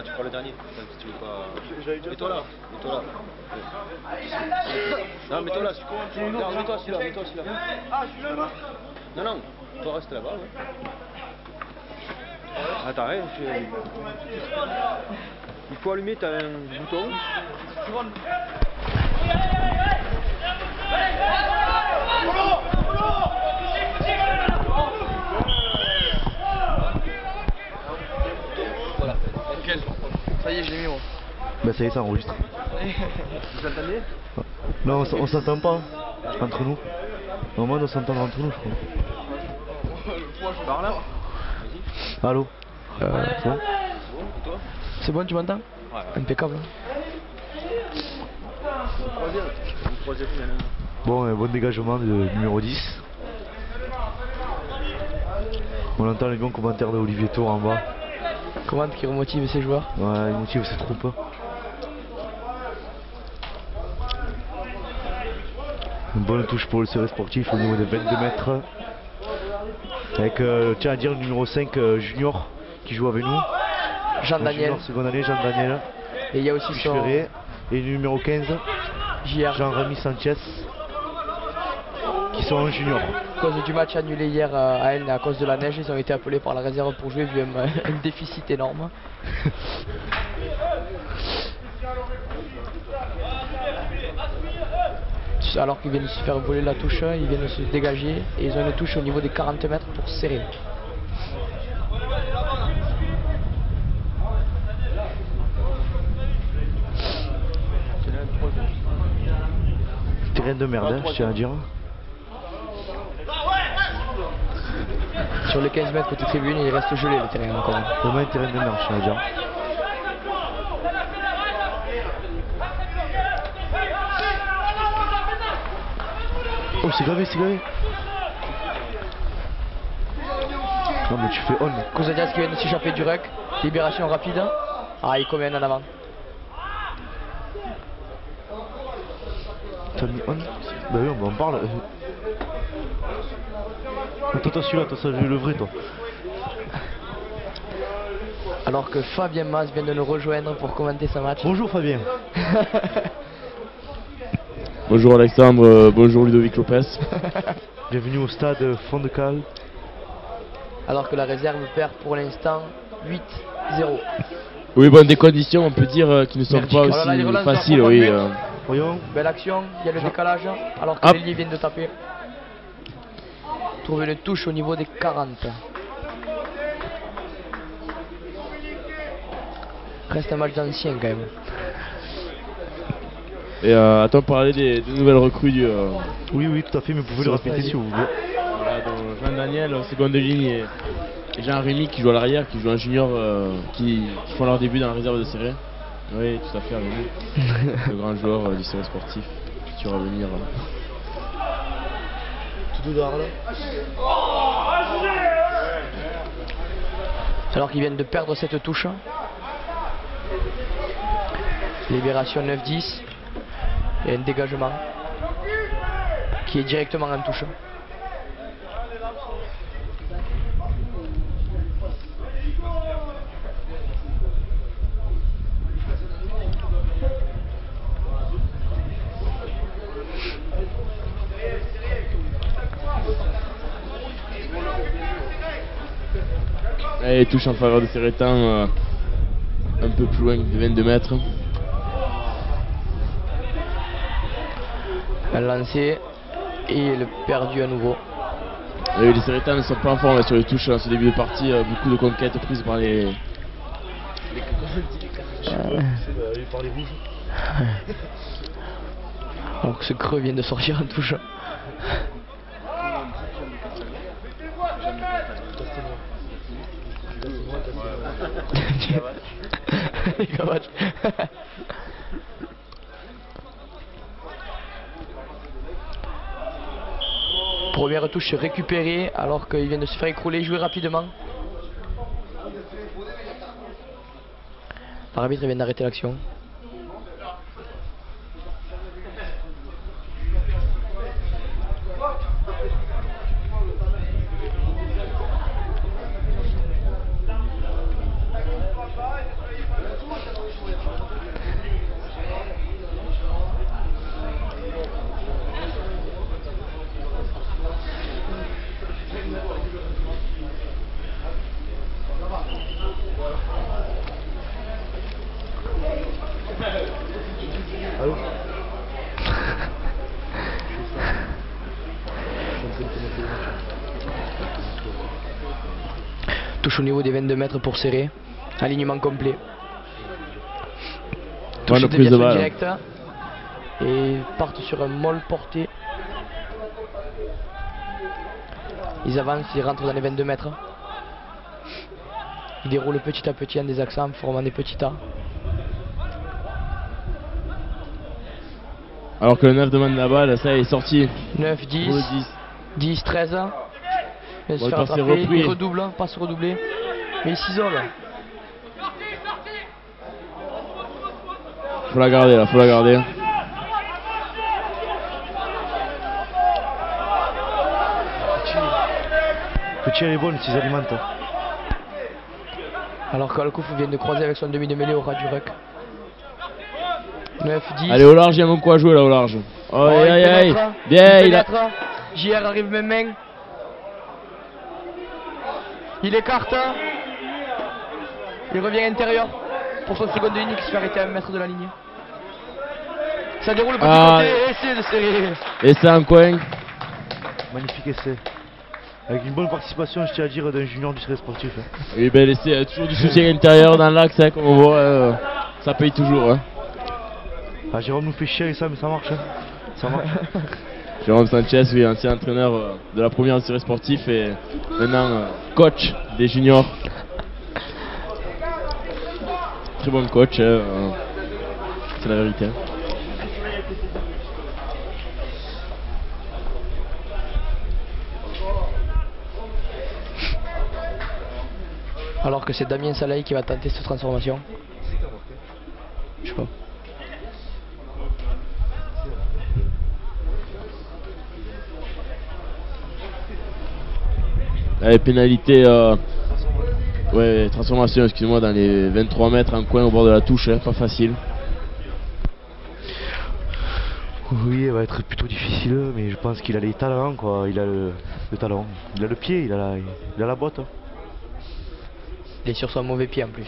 Tu prends le dernier, si tu veux pas. Mets-toi là, mets-toi là. Non, mets-toi là, non, mets-toi celui-là, mets-toi celui-là. Ah, celui-là. Non, non, toi reste là-bas, ouais. Ah, t'as rien, il faut allumer, t'as un bouton. Voilà. Ça y est, je l'ai mis moi. Bah ça y est, ça enregistre. Vous entendez? Non, on s'entend pas entre nous. Normalement on s'entend entre nous, je crois. Par là. Allô. C'est bon? C'est bon, tu m'entends? Ouais. Impeccable. Bon, bon dégagement de numéro 10. On entend les bons commentaires d'Olivier Tour en bas. Commande qui remotive ses joueurs. Ouais, il motive ses troupes. Une bonne touche pour le serré sportif au niveau des 22 mètres. Avec, tiens à dire, le numéro 5 junior qui joue avec nous. Jean-Daniel. Seconde année, Jean-Daniel. Et il y a aussi son... Ferré. Et le numéro 15, Jean-Rémy Sanchez. Qui sont en junior. À cause du match annulé hier à Elne à cause de la neige, ils ont été appelés par la réserve pour jouer vu un déficit énorme. Alors qu'ils viennent de se faire voler la touche, ils viennent de se dégager et ils ont une touche au niveau des 40 mètres pour serrer. Terrain de merde, hein, je tiens à dire. Sur les 15 mètres côté tribune, il reste gelé le terrain encore. Vraiment un terrain de merde, je tiens à dire. Oh, c'est gravé, c'est gravé. Non, mais tu fais on. Kouzadias qui vient de s'échapper du ruck. Libération rapide. Ah, il commet en avant. T'as mis on? Bah oui, on en parle. Attends, celui-là, ça j'ai le vrai, toi. Alors que Fabien Mas vient de nous rejoindre pour commenter ce match. Bonjour Fabien. Bonjour Alexandre, bonjour Ludovic Lopez. Bienvenue au stade Fond de Cale. Alors que la réserve perd pour l'instant 8-0. Oui, bon, des conditions, on peut dire, qui ne sont pas aussi faciles, oui. Voyons. Belle action, il y a le décalage, alors que l'ailier vient de taper. Trouve une touche au niveau des 40. Reste un match d'ancien quand même. Et attends, parler des nouvelles recrues du... Oui, oui, tout à fait, mais vous pouvez le répéter si vous voulez. Voilà, donc Jean-Daniel, seconde ligne, et Jean-Rémy qui joue à l'arrière, qui joue en junior, qui font leur début dans la réserve de Serré. Oui, tout à fait, avec nous. Le grand joueur du Serré sportif qui va venir. Tout dehors là. Alors qu'ils viennent de perdre cette touche. Libération 9-10. Et un dégagement qui est directement en touche. Et touche en faveur de Serretan, un peu plus loin de 22 mètres. Un lancé et le perdu à nouveau. Et les Serretans ne sont pas en forme sur les touches en ce début de partie. Beaucoup de conquêtes prises par les Par les rouges. Alors que ce creux vient de sortir en touche. Première touche récupérée alors qu'il vient de se faire écrouler, jouer rapidement. L'arbitre vient d'arrêter l'action. Allô. Touche au niveau des 22 mètres pour serrer. Alignement complet. Bonne Touche de prise de déviation balle. directe. Et partent sur un molle porté. Ils avancent, ils rentrent dans les 22 mètres. Ils déroulent petit à petit en des accents, formant des petits tas. Alors que le 9 demande la balle, ça est sorti. 9, Pour 10, le 10. 10, 13. Il se Bon, fait le passe est rattraper, repris. il redouble, passe redoublé. Mais il s'isole. Faut la garder là, faut la garder. Petit elle est bonne, s'ils alimentent. Alors qu'Alcouf vient de croiser avec son demi de mêlée au ras du ruck. 9, 10. Allez au large, il y a même quoi jouer là au large. Oh, aïe aïe aïe. Bien, il a. JR arrive même main. Il écarte. Il revient intérieur pour son second de ligne qui se fait arrêter à 1 mètre de la ligne. Ça déroule petit côté, essai de serrer. Et c'est un coin. Magnifique essai. Avec une bonne participation, je tiens à dire, d'un junior du Serré sportif. Oui, ben laissez toujours du soutien intérieur dans l'axe, hein, comme on voit, ça paye toujours. Hein. Ah, Jérôme nous fait chier avec ça, mais ça marche. Hein. Ça marche. Jérôme Sanchez, oui, ancien entraîneur de la première du Serré sportif et maintenant coach des juniors. Très bon coach, c'est la vérité. Alors que c'est Damien Salahi qui va tenter cette transformation. Je sais pas. Allez, pénalité, ouais, transformation, excusez-moi, dans les 23 mètres en coin au bord de la touche, hein, pas facile. Oui, elle va être plutôt difficile, mais je pense qu'il a les talents, quoi. Il a le talent. Il a le pied, il a la botte. Hein. Il est sur son mauvais pied en plus.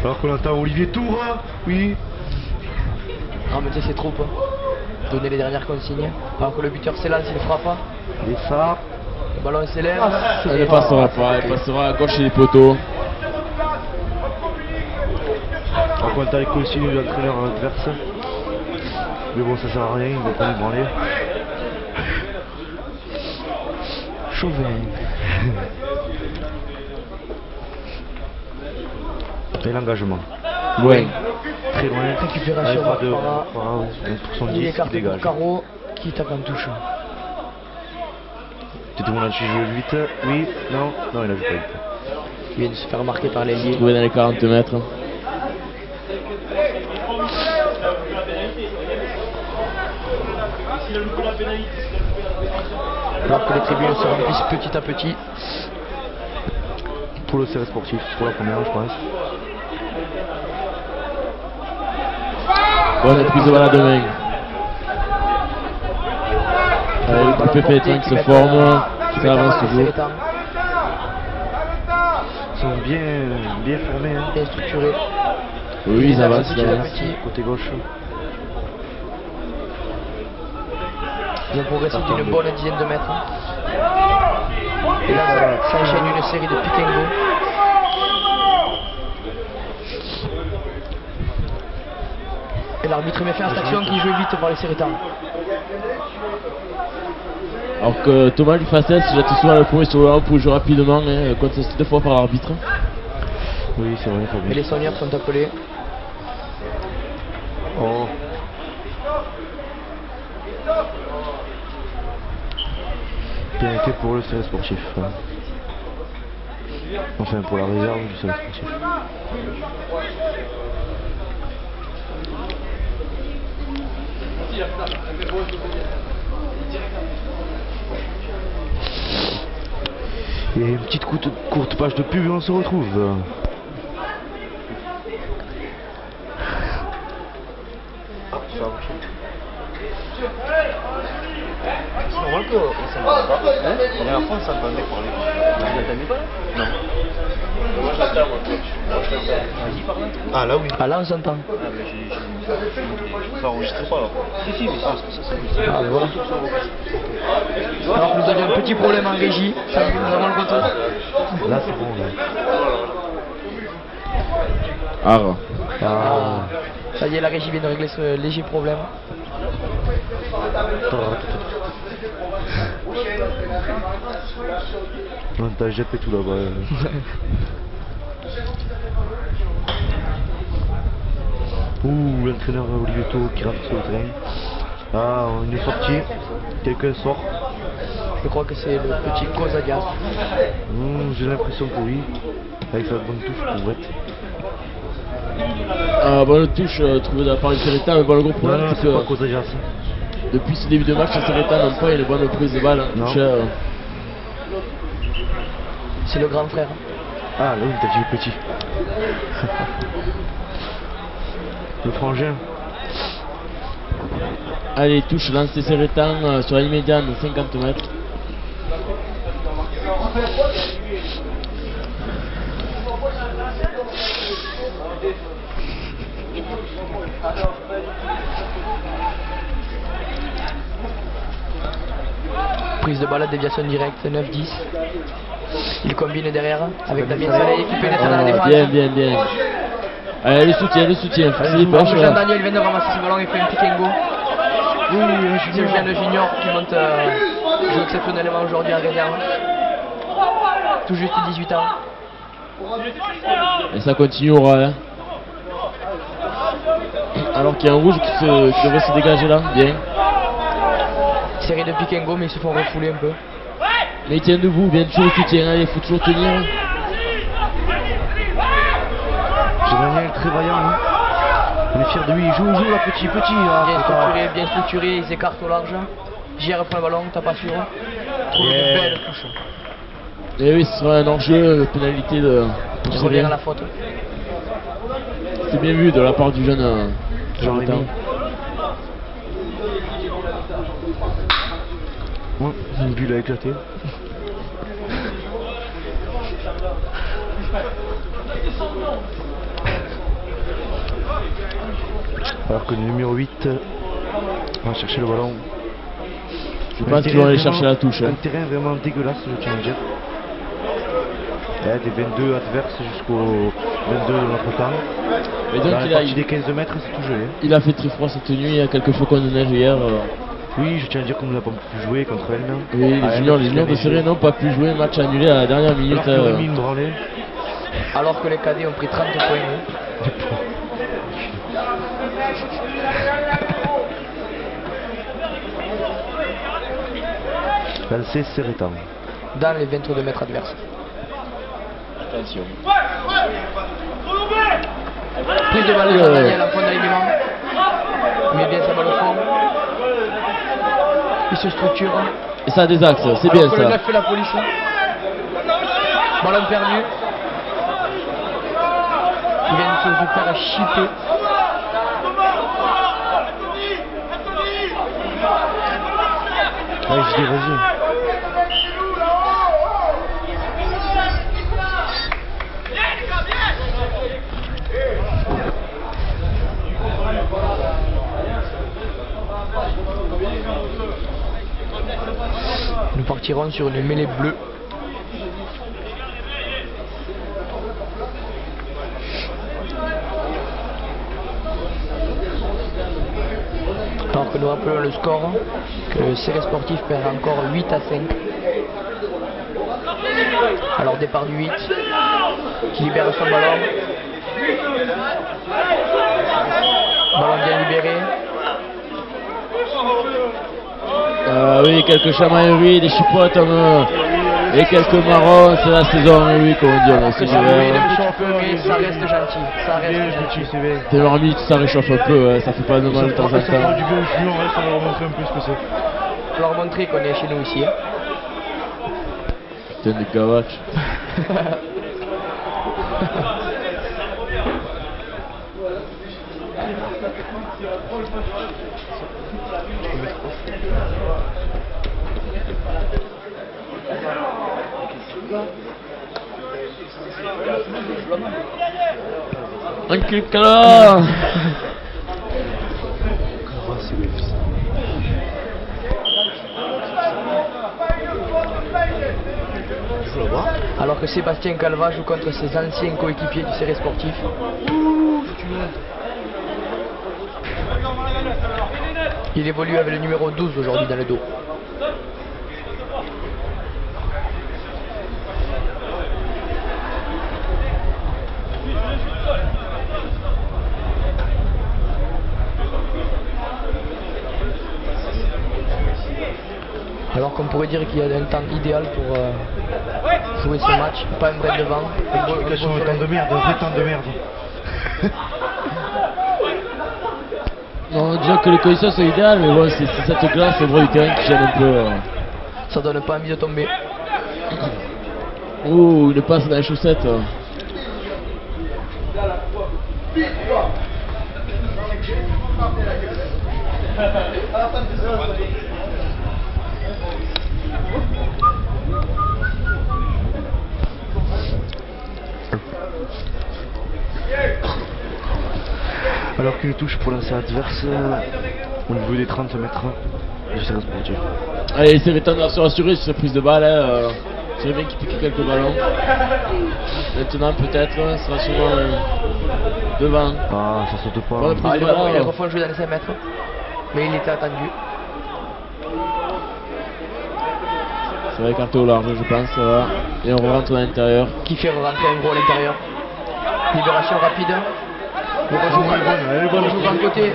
Alors qu'on entend Olivier Tour, hein. Oui. Ramener ses troupes. Donner les dernières consignes. Alors que le buteur s'élance, il frappe. Et ça. Le ballon s'élève. Elle ne passera pas, elle passera à gauche des poteaux. Alors qu'on entend les consignes de l'entraîneur adverse. Mais bon, ça sert à rien, il va pas nous branler. Chauvin. Et l'engagement. Ouais. Très loin. Récupération Pas de par pour il est 110 écarté pour dégage. Caro qui tape en touche. Tout le monde a joué 8. Oui, non, non, il a joué pas 8. Il vient de se faire marquer par l'ailier. Trouvé dans les 40 mètres. Alors que les tribunes se remplissent petit à petit. Pour le Serré sportif, pour la première, je pense. Bonne prise de balle à deux mains. Allez, le coup de PP5 se forme. Ça avance toujours. Ils sont bien formés. Hein. Bien structurés. Oui, ils avancent, Petit ils à avancent. petit. Côté gauche. Ils ont progressé d'une bonne dizaine de mètres. Et là, ça enchaîne une série de pick and go. Et l'arbitre met fin à cette action qui joue vite pour les séries temps. Alors que Thomas Dufacès jette souvent le premier sur le 1 pour jouer rapidement, hein, contesté 2 fois par l'arbitre. Oui, c'est vrai, il faut Et bien. les sonnières sont appelés. Oh. Pénalité pour le serré sportif. Enfin pour la réserve du serré sportif. Et une petite courte page de pub et on se retrouve. C'est normal qu'on s'entende pas. La dernière fois, on s'entendait parler. Vous n'entendez pas? Non. Moi, j'entends, moi, Vas-y, parle. Ah, là, oui. Ah là on s'entend. Ah, mais ça enregistre pas, là. Si, mais ça Ah voilà. Alors nous avions un petit problème en régie, ça nous avons le retour. Là c'est bon là. Ah. Ah. Ça y est, la régie vient de régler ce léger problème. On t'a jeté tout là-bas. Ouh, l'entraîneur Olivier Tau qui rentre sur le terrain. Ah, une sortie. Quelqu'un sort. Je crois que c'est le petit Kozadia. J'ai l'impression que oui. Avec sa bonne touche pour Brett. Bonne touche trouvée de la part du Serreta, mais bon, le gros problème Non, c'est c'est pas que Kozadia. depuis ce début de match, le Serreta n'ont pas une bonne prise de balle. Non. Touché, C'est le grand frère. Ah, là oui, t'as dit le petit. Le frangin. Allez, touche lancé Serretan sur la ligne médiane, 50 mètres. Prise de balle, déviation directe, 9-10. Il combine derrière avec Damien Soleil qui pénètre dans la défense. Bien. Allez, le soutien. Philippe, Jean-Daniel vient de ramasser ce ballon et fait un pick and go. Oui, c'est Eugène Junior qui monte joue exceptionnellement aujourd'hui en réserve. Tout juste 18 ans. Et ça continuera. Hein. Alors qu'il y a un rouge qui devrait se dégager là. Bien. Série de pick and go, mais ils se font refouler un peu. Mais il tient debout, bien sûr le soutien. Allez, il faut toujours tenir. Jean-Daniel très vaillant. Hein. On est fiers de lui. Joue là, petit. Bien structuré, ils écartent au large. JR prend le ballon, tape pas sur. Trouve une belle touche. Et oui, ce sera un enjeu, pénalité de. Il revient à la faute. C'est bien vu de la part du jeune Jean-Rémy. Ouais, une bulle a éclaté. Alors que le numéro 8 va chercher le ballon. Je pense qu'ils vont aller chercher la touche. Un terrain vraiment dégueulasse, je tiens à dire. Des 22 adverses jusqu'au 22 de notre temps. Et donc dans la partie des 15 mètres, c'est tout gelé. Il a fait très froid cette nuit, il y a quelques flocons de neige hier. Oui, je tiens à dire qu'on n'a pas pu jouer contre elle. Oui, les juniors de Serré n'ont pas pu jouer, match annulé à la dernière minute. Alors que les cadets ont pris 30 points. Lancé Serretan. Dans les 22 mètres adverses. Attention. Prise de balle de Jean-Daniel en fond d'alignement. Il met bien sa balle au fond. Il se structure. Et ça a des axes, c'est bien ça. Le 9 fait la police. Ballon perdu. Il vient de se faire chipper. Ouais, je dis vas-y. Nous partirons sur une mêlée bleue. Alors que nous rappelons le score, que le Serré Sportif perd encore 8-5. Alors départ du 8, qui libère son ballon. Ballon bien libéré. Oui, quelques chamailleries, des chipotes et quelques marrons, c'est la saison, oui, comme on dit, on Oui, sait un petit peu, mais ça reste gentil. Ça reste gentil. C'est bien. T'es mis, ça réchauffe un peu, ouais, ça fait pas de mal de temps en Ça fera temps. du bien aux juniors, ça va leur montrer un peu ce que c'est. Faut leur montrer qu'on est chez nous aussi. Hein. Putain de gavache. Un clic là. Alors que Sébastien Calva joue contre ses anciens coéquipiers du Serré Sportif. Il évolue avec le numéro 12 aujourd'hui dans le dos. Alors qu'on pourrait dire qu'il y a un temps idéal pour jouer ce match, pas un vrai devant. Explication un temps de merde, un vrai temps de merde. Non, déjà que les conditions sont idéales, mais bon, c'est cette glace au bord du terrain qui gêne un peu. Ça donne pas envie de tomber. Ouh, une passe dans les chaussettes. Alors qu'une touche pour lancer adverse au niveau des 30 mètres du Serré Sportif. Allez, c'est temps de se rassurer sur cette prise de balle. Hein. C'est bien qu'il pique quelques ballons. Maintenant, peut-être, ce sera sûrement devant. Ah, ça saute pas. Bonne prise Ah, de il va balle. refond jouer dans les 5 mètres. Mais il était attendu. Ça va écarter au large, je pense. Ça va. Et on rentre à l'intérieur. Qui fait rentrer un gros à l'intérieur. Libération rapide. Le rejoue d'un côté.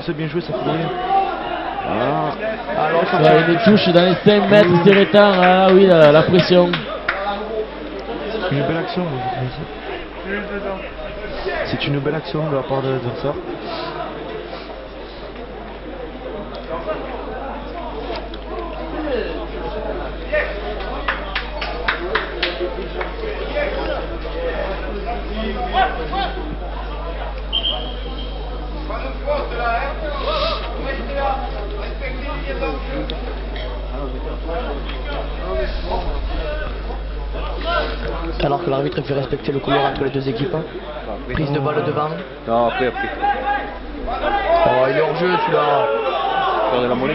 C'est bien joué, ça fait bien. Ah. Alors, Ça va, une touche dans les 5 mètres, c'est retard. Ah oui, la pression. C'est une belle action, moi, je trouve ça. C'est une belle action de la part de l'adversaire. Alors que l'arbitre fait respecter le couloir entre les deux équipes. Prise de balle devant. Non, après. Oh, il est hors jeu celui-là. Faire de la monnaie.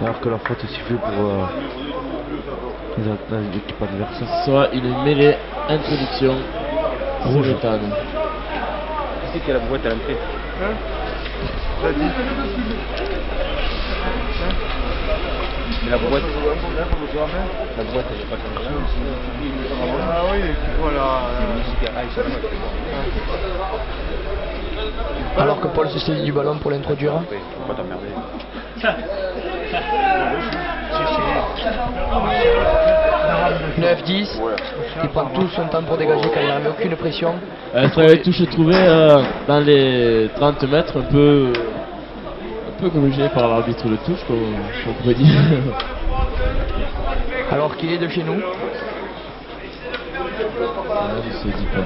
Alors que la faute est sifflée pour l'équipe adverse. Ce sera une mêlée introduction. Rouge. Rouge. Qui c'est qui a la boîte à l'entrée? La boîte, elle est pas comme ça. Ah oui, voilà. Alors que Paul se saisit du ballon pour l'introduire. Faut pas t'emmerder. 9-10. Il prend tout son temps pour dégager car il n'a aucune pression. Ça va être touche trouvée dans les 30 mètres, un peu corrigé par l'arbitre de touche, comme on pourrait dire. Alors qu'il est de chez nous. Il se dit pas.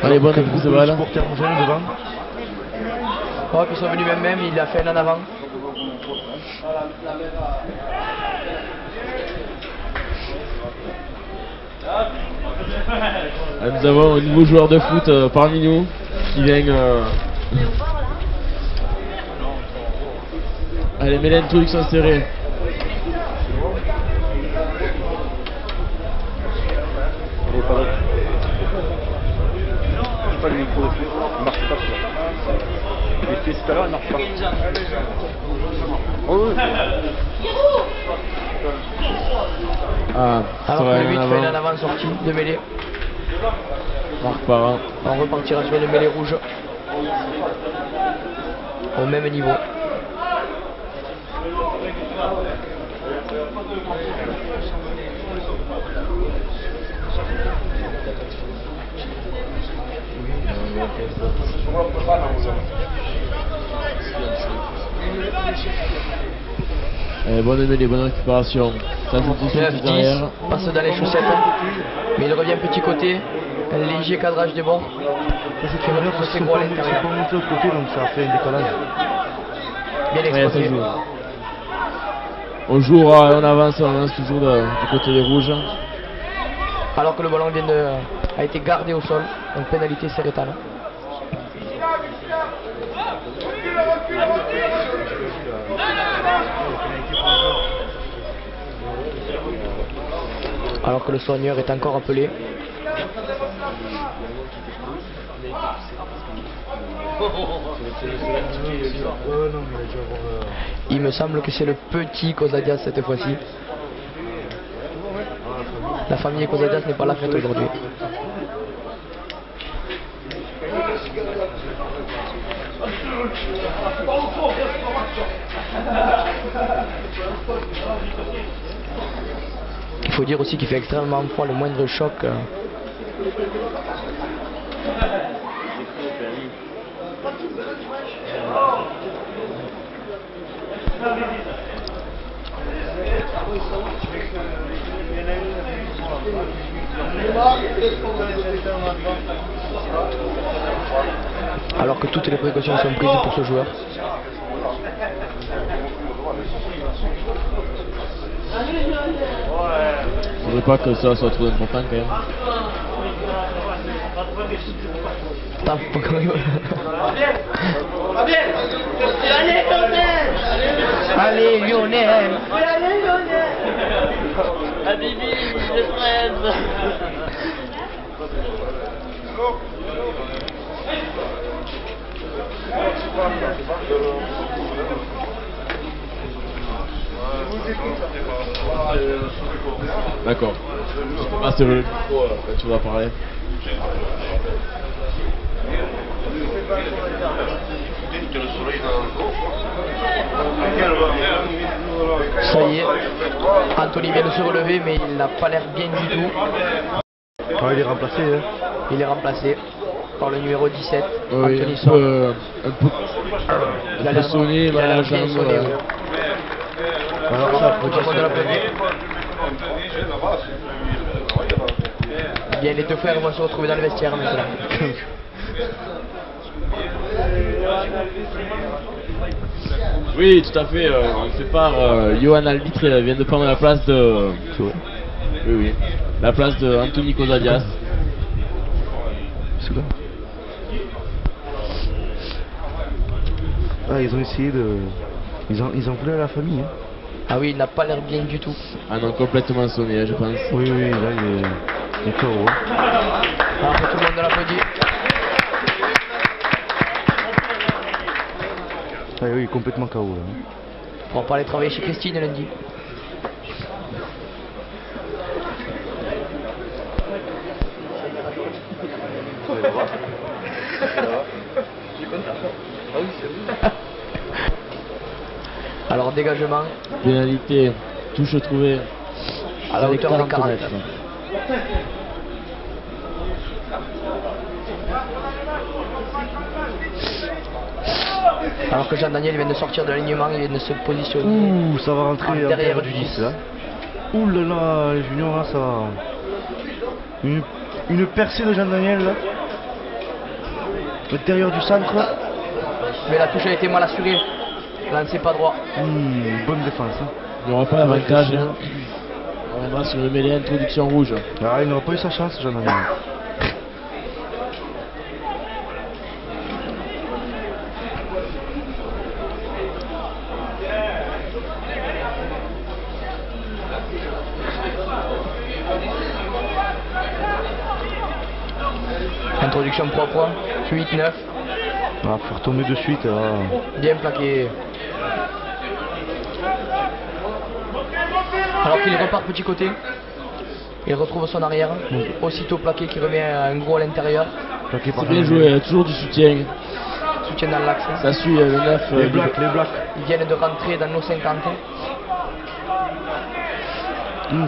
Allez, bonne prise de balle. Supporter jaune devant. Oh, qu'ils sont venus même, il a fait un en avant. Nous avons un nouveau joueur de foot parmi nous qui vient. Allez, mets l'introduction serrée. pas le micro de foot. Il marche pas celui-là. Je l'ai fait tout à l'heure, il marche pas. Oh oui. Ah, ça Alors va que le 8 en fait une avant. en avant sortie de mêlée. Marc Parent. On repartira sur une mêlée rouge. Au même niveau. Bonne mêlée, bonne récupération. Ça joue tout de suite 9-10, derrière. passe dans les chaussettes. Mais il revient petit côté. Un léger cadrage des bords. Ça c'est Qui une va erreur parce pousser qu'ils gros à sont l'intérieur. pas montés de l'autre côté donc ça fait un décalage. Bien Ouais, ça exploité. joue. On joue, on avance toujours du côté des rouges. Alors que le ballon a été gardé au sol. Donc pénalité Sérétane. Alors que le soigneur est encore appelé. Il me semble que c'est le petit Kozadias cette fois-ci. La famille Kozadias n'est pas à la fête aujourd'hui. Il faut dire aussi qu'il fait extrêmement froid, le moindre choc. Alors que toutes les précautions sont prises pour ce joueur. Je ne veux pas que ça soit trop important quand même. Putain, faut pas quand même. Allez Lionel. Habibi, les fraises. D'accord. Ah, c'est le micro quand tu vas parler. Ça y est, Anthony vient de se relever mais il n'a pas l'air bien du tout. Ah, il est remplacé hein. Il est remplacé par le numéro 17, Oui, Anthony un Son. peu, Il a un peu l'air sonné, il a l'air la bien jambe. sonné, oui. Alors ça, Tout le monde l'applaudit. Bien, les deux frères vont se retrouver dans le vestiaire maintenant. Oui, tout à fait. On fait part. Johan Albitre vient de prendre la place de. Oui, oui. La place de Anthony Kozadias. C'est quoi? Ah, ils ont essayé de. Ils en voulaient à la famille. Hein. Ah oui, il n'a pas l'air bien du tout. Ah non, complètement sonné, je pense. Oui, oui, là il est KO. Alors que tout le monde l'applaudit. Ah oui, complètement KO. Là. On va pas aller travailler chez Christine lundi. Alors dégagement Pénalité, touche trouvée. à la hauteur des 40. mètres. Alors que Jean-Daniel vient de sortir de l'alignement, il vient de se positionner. Ouh, ça va rentrer Ah, en derrière derrière du du 10. 10 là. Ouh là là, les juniors là, ça va. Une percée de Jean-Daniel là. L'intérieur du centre. Mais la touche a été mal assurée. Lancé pas droit. Bonne défense. Hein. Il n'y aura pas d'avantage. Hein. On reviendra sur le mêlée introduction rouge. Ah, il n'aura pas eu sa chance, Jean-Daniel. Introduction propre, 8-9. Ah, faut retomber de suite. Bien plaqué. Alors qu'il repart petit côté. Il retrouve son arrière. Aussitôt plaqué qui remet un gros à l'intérieur. Plaqué par C'est bien joué, il y a toujours du soutien. Soutien dans l'axe. Ça suit le 9. Les blacks. Ils viennent de rentrer dans nos 50.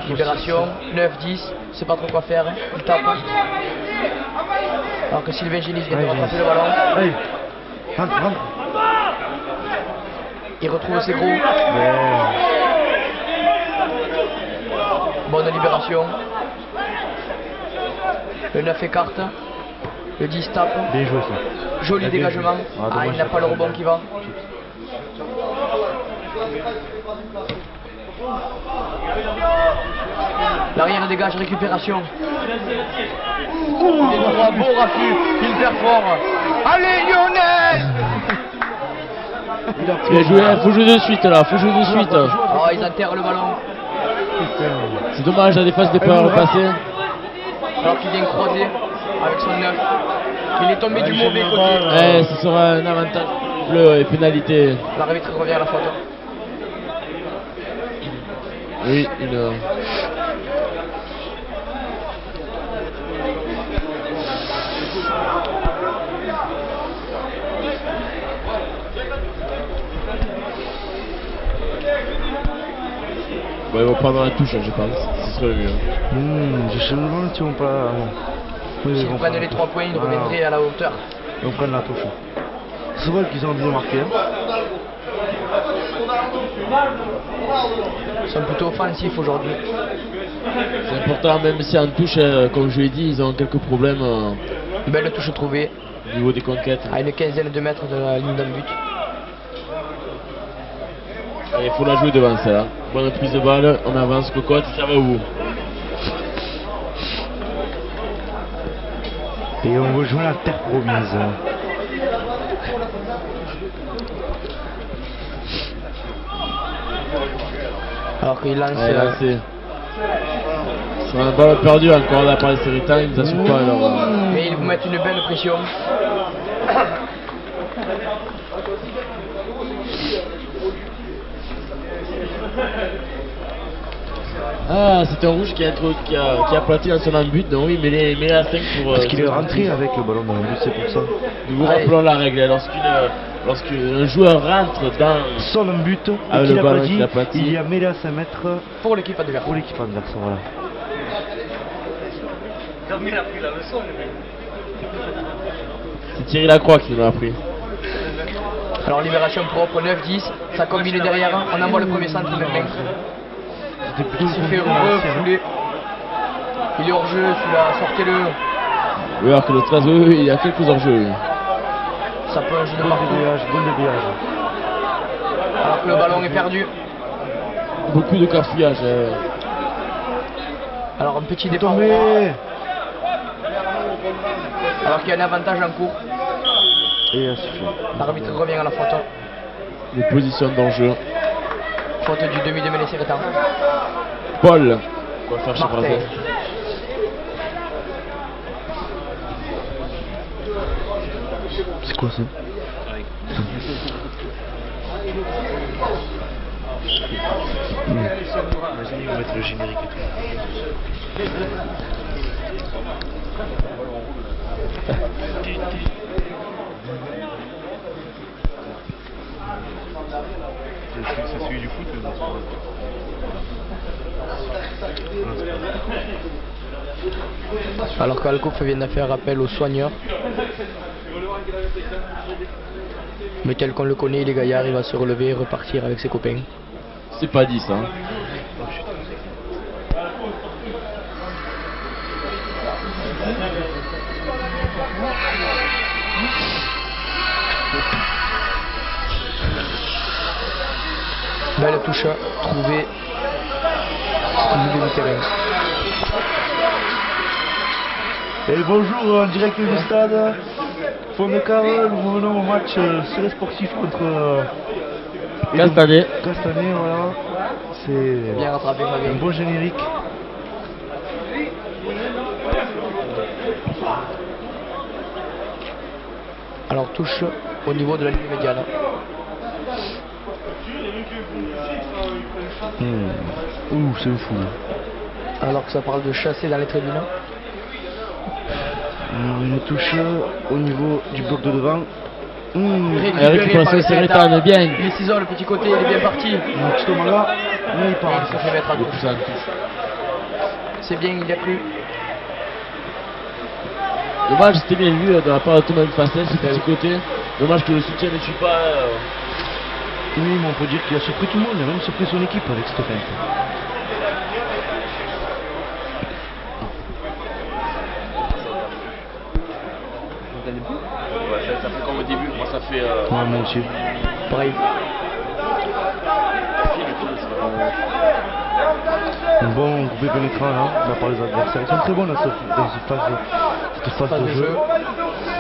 Libération, 9-10, c'est pas trop quoi faire, il tape. Alors que Sylvain Génis vient de rattraper le ballon. Allez, rentre. Il retrouve ses gros. Bonne libération. Le 9 écarte. Le 10 tape. Bien joué ça. Joli dégagement. Ah, il n'a pas le rebond qui va. L'arrière dégage, récupération. Beau raffut, il perd fort. Allez Lionel! Bien joué, faut jouer de suite là, faut jouer de suite. Oh, ils enterrent le ballon. C'est dommage, la défense n'est pas repassée. Alors qu'il vient croiser avec son 9. Il est tombé du mauvais côté. Ouais, ce sera un avantage bleu et pénalité. L'arbitre revient à la faute. Oui, une. Bon, ils vont prendre la touche, je pense. Ce serait le mieux. Je me demande si on pas. S'ils prennent les 3 points, ils reviendraient à la hauteur. Ils vont prendre la touche. C'est vrai qu'ils ont bien marqué. Ils sont plutôt offensifs aujourd'hui. C'est important, même si en touche, comme je l'ai dit, ils ont quelques problèmes Belle touche trouvée au niveau des conquêtes. à une quinzaine de mètres de la ligne d'un but. Il faut la jouer devant ça. Bonne prise de balle, on avance, cocotte, ça va au bout. Et on rejoint la terre promise. Alors qu'il lance. Ouais, là, c'est un ballon perdu encore là par les Séritans, ils nous assurent pas alors. Mais ils vous mettent une belle pression. Ah, c'est un rouge qui a platé dans son but, donc oui, mais il à 5 pour. Parce qu'il est rentré avec le ballon dans le but, c'est pour ça. Nous vous rappelons la règle, lorsqu'un joueur rentre dans Son but, Ah, et qu'il le a ballon pas qu'il dit, a platé. il y a mêlé à 5 mètres Pour l'équipe adverse. pour l'équipe adverse, voilà. Comme il a pris la leçon, le mec. c'est Thierry Lacroix qui nous l'a appris. Alors libération propre, 9-10, ça combine derrière, on envoie le premier centre maintenant. C'était plutôt Il se fait refouler. Il est hors jeu, celui-là, sortez-le. Oui, alors que le 13, oui, il y a quelques enjeux. Ça plonge de bon partout. déblayage. Alors que le ballon est perdu. Beaucoup de cafouillage. Alors un petit départ. Tombé. Alors qu'il y a un avantage en cours. Et c'est fait. L'arbitre revient à la faute. Les positions d'enjeu. Faute du demi de Méné Sérétan. Paul. On va faire chez Martin. Brazil. C'est quoi ça? Imaginez, ils vont mettre le générique et tout. C'est celui du foot, mais non, c'est pas vrai. Non, c'est pas vrai. Alors qu'Alcouf vient de faire appel aux soigneurs. Mais tel qu'on le connaît, il est gaillard, il va se relever et repartir avec ses copains. C'est pas dit ça. Belle touche trouvée au milieu du terrain. Et bonjour en direct du stade. Fond de cave, nous venons au match Serré Sportif contre Castanet. Castanet, voilà. C'est Bien rattrapé Fabien. un bon générique. Alors touche au niveau de la ligne médiane. Ouh, c'est fou. Alors que ça parle de chasser dans les tribunes. Une touche au niveau du bloc de devant. Récupération Seretan, bien. Il est 6 ans, le petit côté, il est bien parti. Stomaga, là il part. Il se fait mettre à gauche. C'est bien, il y a cru. Dommage, c'était bien vu de la part de Thomas Facel, ce petit côté. Dommage que le soutien ne suit pas. Oui, mais on peut dire qu'il a surpris tout le monde, il a même surpris son équipe avec cette feinte. Ouais, ça fait comme au début, moi ça fait. Ouais, moi aussi. Pareil. Un bon groupé pénétrant là, de la part des adversaires. Ils sont très bons dans cette phase de jeu.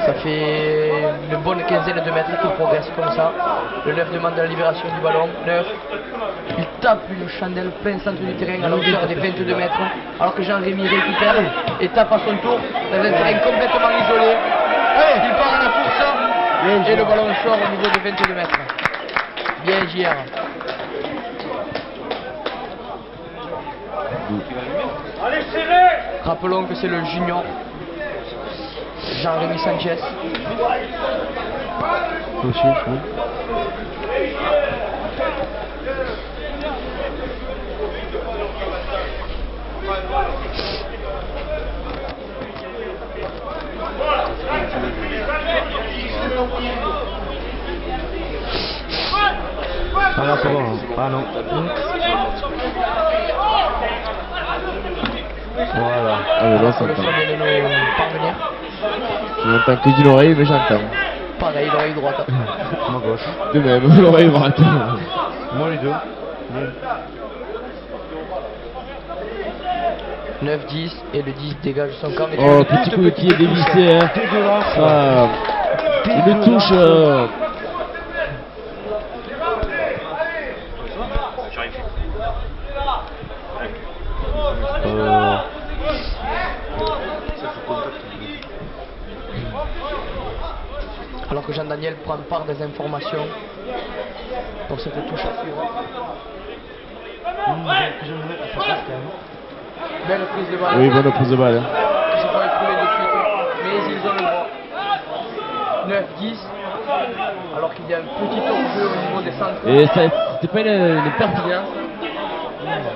Ça fait une bonne quinzaine de mètres qu'il progresse comme ça. Le 9 demande la libération du ballon. 9. Il tape une chandelle plein centre du terrain à l'auteur des 22 mètres. Alors que Jean-Rémy récupère et tape à son tour dans un terrain complètement isolé. Il part à la course et le ballon sort au niveau des 22 mètres. Bien JR. Rappelons que c'est le junior Jean-Rémy Sanchez. Aussi, oui. Ah là c'est bon, ah non. Voilà. Ah mais là ça Le entend. son vient de nous parvenir. Je n'entends que d'une oreille mais j'entends. Pareil, l'oreille droite. Ma gauche. De même, l'oreille droite. Moi les deux. 9-10 et le 10 dégage son camp. Mais Oh, petit coup de pied dévissé, hein. Dégueulasse. Ah, une touche. Alors que Jean-Daniel prend part des informations pour cette touche à suivre. Belle prise de balle. Oui, bonne prise de balle. Hein. Ils se font écrouler de suite, mais ils ont le droit. 9-10. Alors qu'il y a un petit hors-jeu au niveau des centres. Et c'était pas une Perpignan.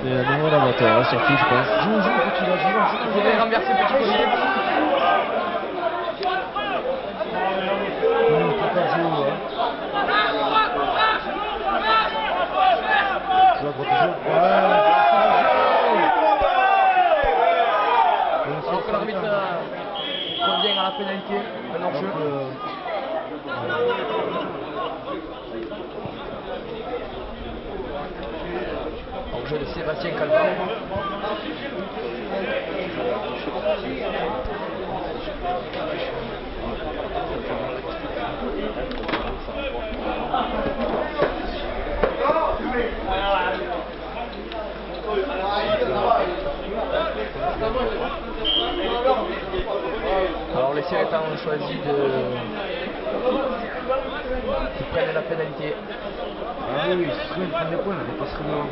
C'était un nouveau laboratoire, surtout, je pense. Joue, petit là, joue. Il faudrait renverser petit côté. Alors que l'arbitre revient à la pénalité, un hors-jeu. Hors-jeu de Sébastien Calva. Alors les Sérétans ont choisi de prendre la pénalité. Ah oui, c'est vrai, ils prennent des points, là, ils passeraient devant.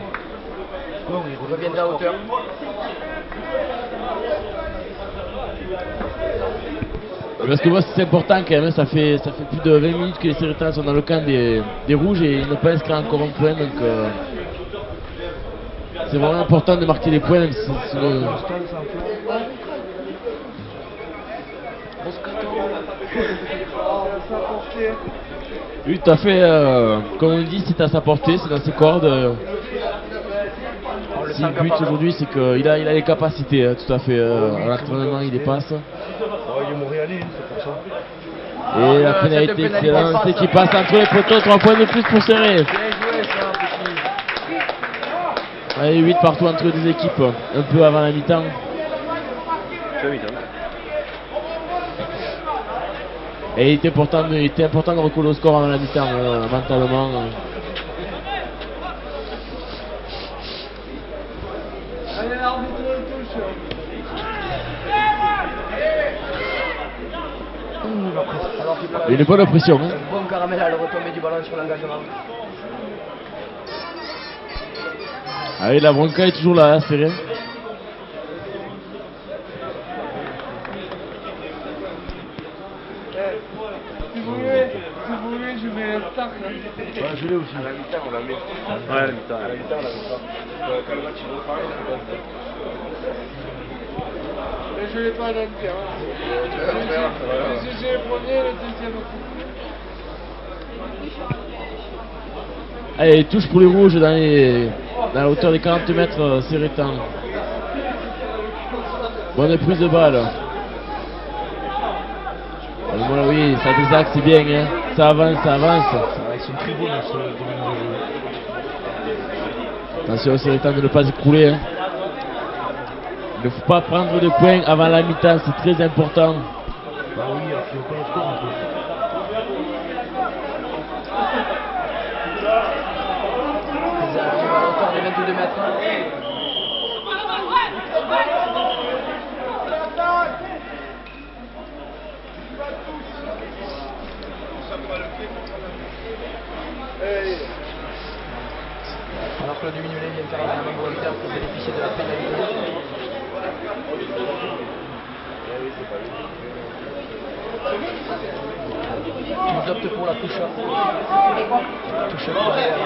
Non, Ils reviennent de la hauteur. Parce que moi c'est important quand même, ça fait plus de 20 minutes que les Sérétans sont dans le camp des rouges et ils n'ont pas inscrit encore un point, donc c'est vraiment important de marquer des points même si c'est le... Oui, tout à fait, comme on dit, c'est à sa portée, c'est dans ses cordes. Si le but aujourd'hui, c'est qu'il a les capacités, hein, tout à fait. À l'entraînement, il dépasse. Il est montréalais, c'est pour ça. Et la pénalité excellente, c'est qu'il passe entre les poteaux, 3 points de plus pour serrer. Bien joué ça, petit. Allez, 8 partout entre les deux équipes, un peu avant la mi-temps. Et il était important de recoller au score avant la mi-temps, mentalement. Alors qu'il Il y a une bonne pression. Hein. Un bon caramel à la retombée du ballon sur l'engagement. Ah oui, la bronca est toujours là, c'est rien. Si vous voulez, je mets un start là. Ouais, je l'ai aussi. À la mi-temps, on la met. Ouais, à la mi-temps. À la mi-temps, on la met pas. Quand le match il reprend, on passe. Mais je l'ai pas à la mi-temps. J'ai le premier et le deuxième coup. Allez, touche pour les rouges dans la hauteur des 40 mètres, Sérétan. Bonne prise de balle. Voilà, oui, ça désaxe, c'est bien, hein. Ça avance, ça avance. Ils sont très beaux dans ce domaine de jeu. Attention, Sérétan de ne pas écrouler. Hein. Il ne faut pas prendre de points avant la mi-temps, c'est très important. Bah oui, il faut pas le score en plus. Ils arrivent à hauteur des 22 mètres. Alors que le demi-mêlée vient faire un volontaire pour bénéficier de la pénalité. Ils optent pour la touche. Touche pour 10 mètres.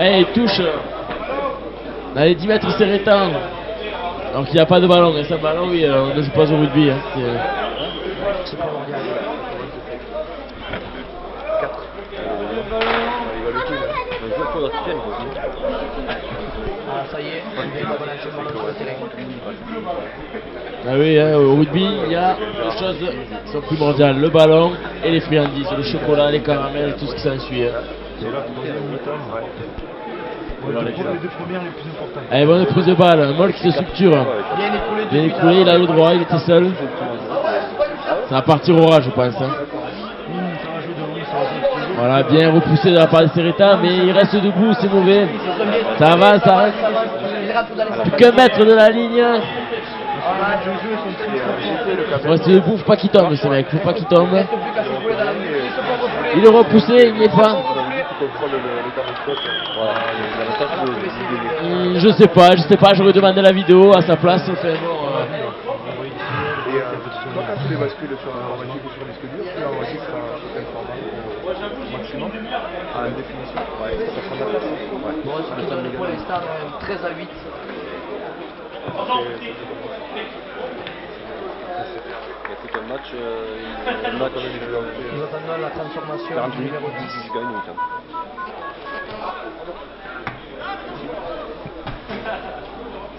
Hey, touche. Dans les 10 mètres, Sérétan. Donc il n'y a pas de ballon. Et ça, ballon, oui, on ne joue pas au rugby. Hein. C'est primordial. Il va le coup, là. Un jour pour notre thème, Ah, ça y est, on vient de balancer le ballon sur le terrain. Ah oui, hein, au rugby, il y a deux choses qui sont primordiales. Le ballon et les friandises. Le chocolat, les caramels, tout ce qui s'ensuit. Hein. Et là, dans le mi-temps, ouais. Les deux premières les plus importantes. Allez, bonne prise de balle. Un Moll qui se structure. Bien écoulé, il a le droit, il était seul. Ça va partir au ras, je pense. Hein. Voilà, bien repoussé de la part de Sérétan, mais il reste debout, c'est mauvais. Ça avance, ça reste. Plus qu'un mètre de la ligne. Il reste debout, faut pas qu'il tombe ce mec, faut pas qu'il tombe. Il est repoussé, il n'y est pas. Je sais pas, j'aurais demandé la vidéo à sa place. Enfin, bon, Toi, quand tu les bascules sur un romantique ou sur un disque dur, tu enregistres un format au maximum en définition. Ouais, ça prend la place. Bon, ce qui donne pour l'instant 13 à 8. Écoute, un match, il match avec Nous attendons la transformation 40 du minutes, numéro 10. je gagne le temps.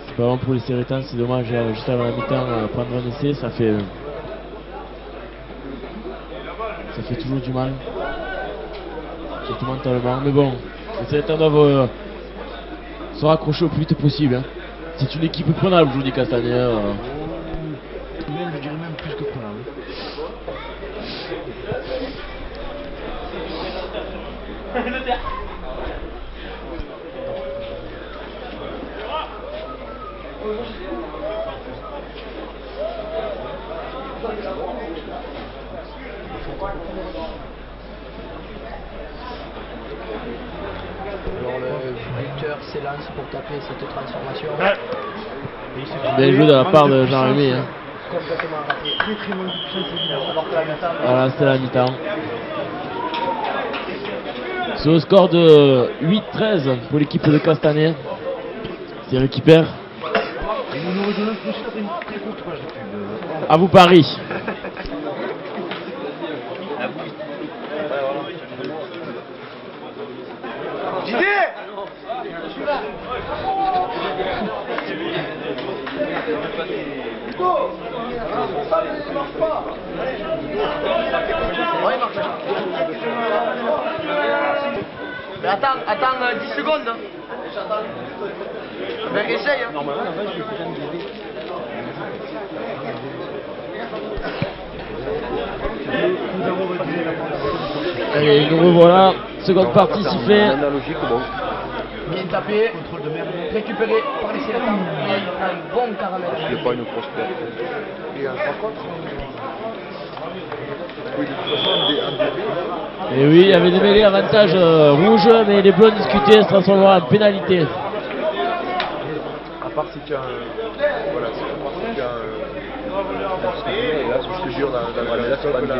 c'est pas bon pour les Sérétans, c'est dommage. Juste avant la mi-temps, prendre un essai, ça fait toujours du mal. Surtout mentalement. Mais bon, les Sérétans doivent se raccrocher au plus vite possible. Hein. C'est une équipe prenable aujourd'hui, Castaner. Même, je dirais même plus que prenable. Alors le buteur s'élance pour taper cette transformation. Bien joué de la part de Jean-Rémy. Hein. Complètement raté. Très très bonne puissance. Alors que la mi-temps. Voilà, c'était la mi-temps. C'est au score de 8-13 pour l'équipe de Castaner. C'est récupère. Et nous redonnons plus une très courte page de pub. À vous Paris. Mais attends 10 secondes. Ben essaye. Normalement, la vache, je peux jamais guider. Allez, nous revoilà. Seconde partie sifflée. Analogique, bon. Bien tapé, récupéré par les Sélétans. Un bon caramel. C'est pas une grosse perte. Et par contre, oui, de toute façon, Et oui, il y avait des mêlées avantage rouge, mais les bleus discutaient, se transformera en pénalité. à part si tu as un. Voilà, si tu as un. Ce que jure dans la c'est pas là.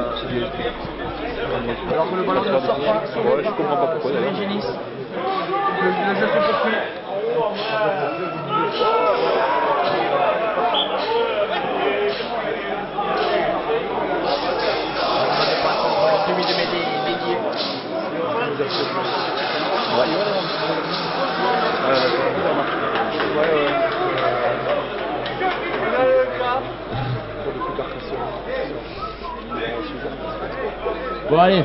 Alors que le ballon ne sort pas, sauvé Ouais, je comprends pas pourquoi, par d'ailleurs. Génis. Le jeu se poursuit. Demi de mêlée dédié. Pour de percussion. Bon, allez.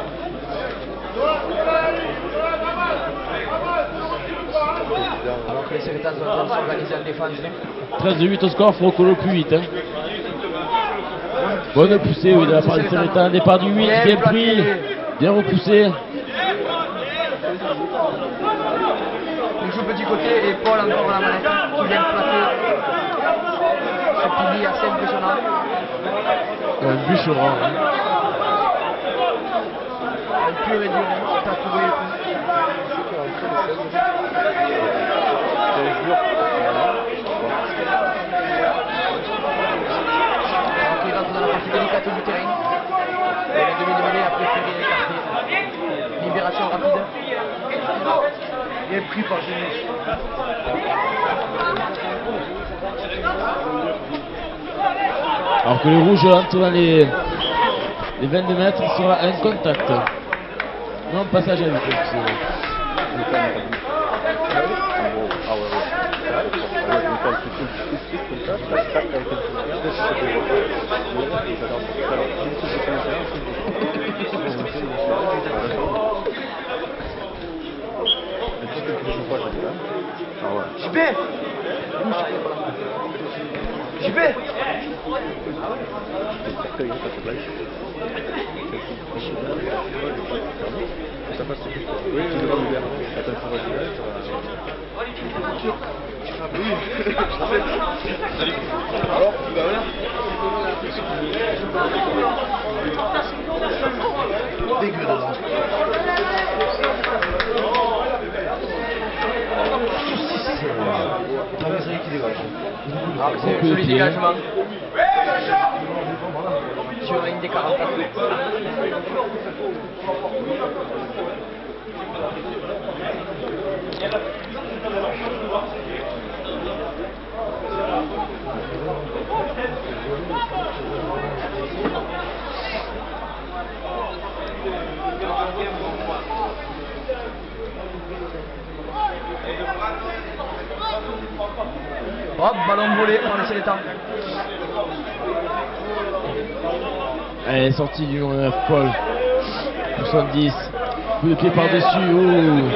Alors que les Sélétans sont en train de s'organiser en défense. 13-8 au score, faut recourir au plus vite. Bonne poussée, oui, de la part des Sélétans. Départ du 8, bien pris, bien repoussé. Il joue petit côté et Paul encore la manette qui vient plaquer. Ce pili assez impressionnant. Un bûcheron. Un pur et dur, tatoué et tout. Alors qu'il rentre dans la partie délicate du terrain. Et le demi de mêlée a préféré l'écarter. Libération rapide. Il est pris par Génis. Alors que le rouge entre dans les 22 mètres, il sera un contact. Non, passage à vitesse. JB JB Dégueu dedans. Traverserie qui dégage. C'est joli dégagement. Sur la ligne des 40. Hop, ballon volé par les Sélétans. Elle est sortie du numéro 9, Paul. 70. Coup de pied par-dessus. Oh.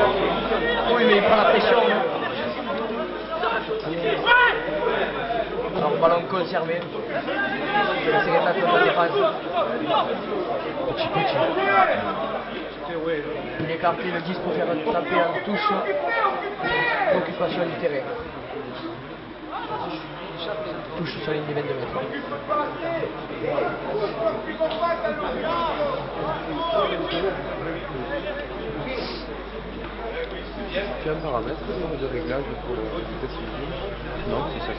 Oui, mais il prend la pression. Alors, ballon conservé. Les Sélétans sont en défense. Petit. Il écarte le 10 pour faire taper en touche. Occupation du terrain. Touche sur la ligne des 22 mètres. Tu as un paramètre de réglage pour le vitesse visible? Non, c'est ça.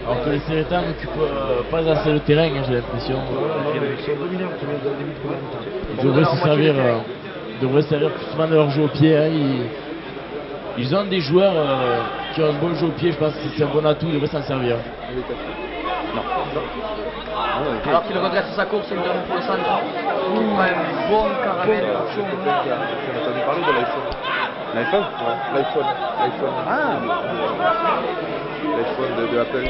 Alors que les Sélétans n'occupent pas assez le terrain, hein, j'ai l'impression. Ils sont dominants au début de première mi-temps. Ils devraient servir plus souvent de leur jeu au pied. Hein. Ils ont des joueurs qui ont un bon jeu au pied, je pense que c'est un bon atout, ils devraient s'en servir. Alors qu'il redresse sa course, il donne pour le centre. Un bon caramel. Tu as entendu parler de l'iPhone? L'iPhone L'iPhone. Ah L'iPhone de Apple.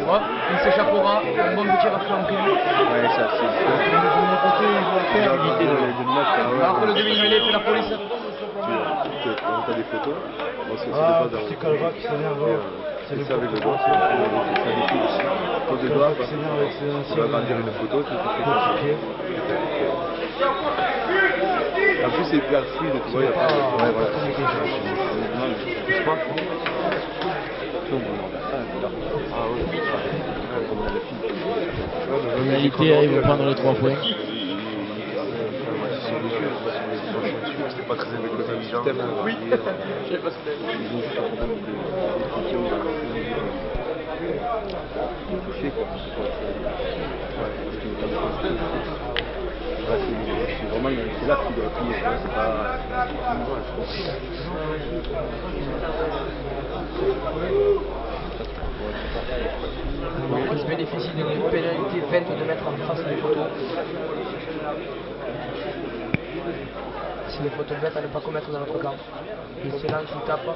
Hop, il s'échappera. Un bon petit rafle en prime. Ouais, ça c'est l'unité de match. Alors que le demi-mêlée fait la police. Tu as des photos? Bon, c'est Ah, pas petit Calva qui s'énerve. c'est ça avec le doigt, c'est ça avec aussi. Pose de doigt. va grandir une photo, c'est compliqué. En plus, c'est hyper fluide, tu vois. Ouais, voilà. Pénalité, ils vont prendre les 3 points. C'était pas très intelligent. Oui. C'est vraiment c'est là que tu dois appuyer, c'est pas. Il se bénéficie d'une pénalité 22 mètres en face des photos. C'est des photos bêtes à ne pas commettre dans notre camp. Il se lance, il tape.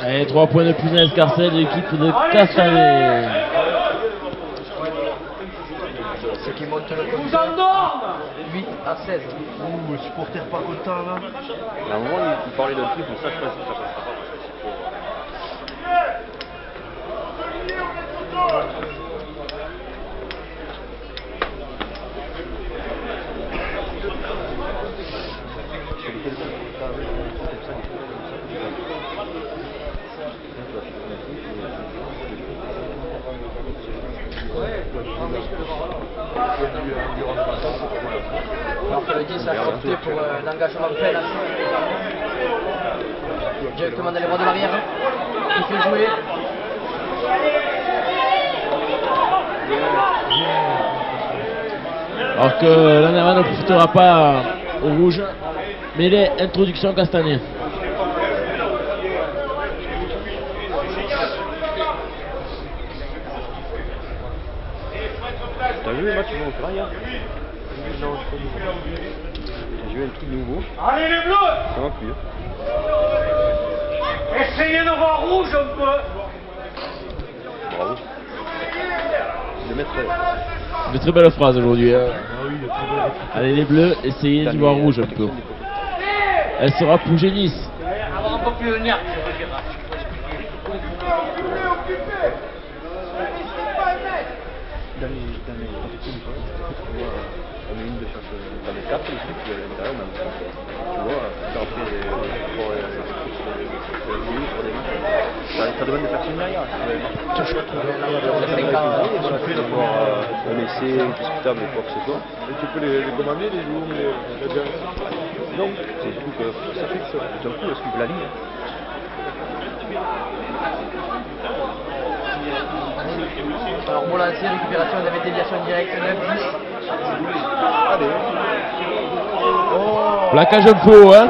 Allez, 3 points de plus à l'escarcelle de l'équipe de Castanet. Ce qui monte le coup. 8 à 16. Ouh, le supporter pas content là. À un moment, il parlait d'un truc, mais ça, je pense que ça passera pas. Alors que le 10 a opté pour l'engagement plein là. Directement dans les bras de l'arrière. Il fait jouer. Alors que l'Anama ne profitera pas au rouge. Mais les introductions Castanet. T'as vu le match au Opéra hier? Non, c'est pas nouveau. J'ai vu un truc nouveau. Allez les bleus! Ça m'a plu. Essayez de voir rouge un peu! Bravo. Le maître. De très belles phrases aujourd'hui. Hein. Allez les bleus, essayez d'y voir rouge un peu. Elle sera pour Génis. Avoir un peu plus de nerf, je veux dire. Dans les parties du point, on a une de chaque dans les 4, les trucs à l'intérieur, même. Tu vois, après, sur des matchs, ça demande de faire une derrière. On a fait d'avoir un essai discutable ou quoi que ce soit. Et tu peux les commander, les jours, les directions. Non, c'est tout que ça fixe. D'un coup, est-ce qu'il veut la ligne? Alors bon lancer, récupération, il avait déviation directe, 9-10. Allez. Plaquage un peu haut, hein.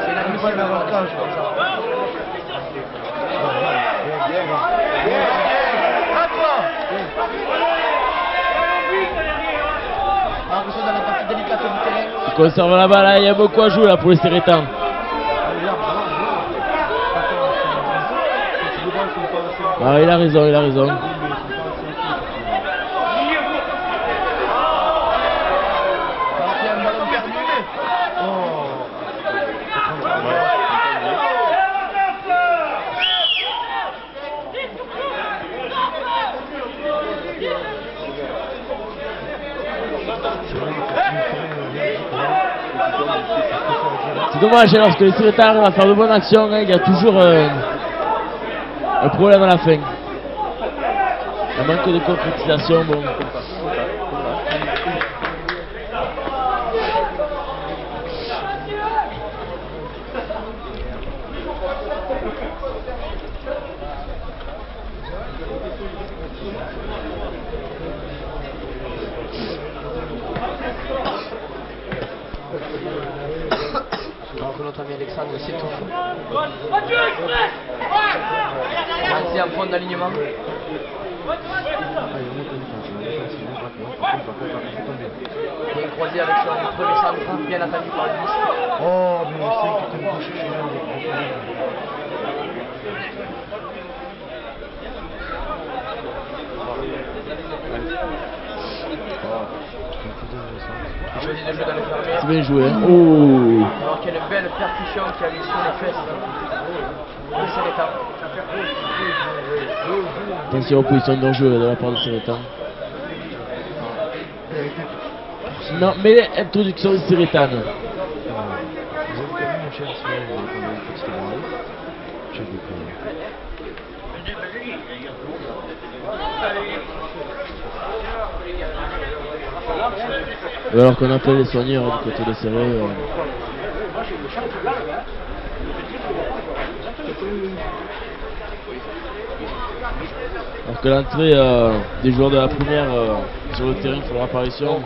C'est inadmissible d'avoir un cage comme ça. Alors que c'est dans la partie délicate du terrain. Il conserve la balle, là. Il y a beaucoup à jouer là pour les Sérétans. Ah, il a raison, il a raison. Alors qu'il y a un ballon perdu. C'est dommage, hein, lorsque les Sérétans arrivent à faire de bonnes actions, hein, il y a toujours un problème à la fin. Un manque de concrétisation, bon. Alors que notre ami Alexandre s'étouffe. Lancé en fond d'alignement. Bien croisé avec son premier centre, bien attendu par le 10. Oh, mais on sait que t'es une bouche chez Il choisit de jouer dans le fermé. C'est bien joué. Hein. Oh. Alors qu'il y a une belle percussion qui a mis sur les fesses de Serreta. Attention aux positions dangereuses de la part de Serreta. Non, mais l'introduction de Serreta. Alors qu'on appelle les soigneurs du côté de Serré. Alors que l'entrée des joueurs de la première sur le terrain pour leur apparition.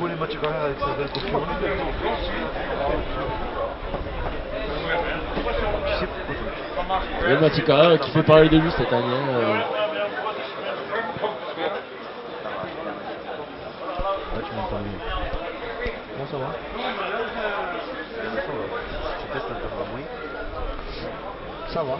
Et Mathieu Carrère qui fait parler de lui cette année. Tu m'entends mieux. Bon, ça va? Tu testes un peu moins. Ça va.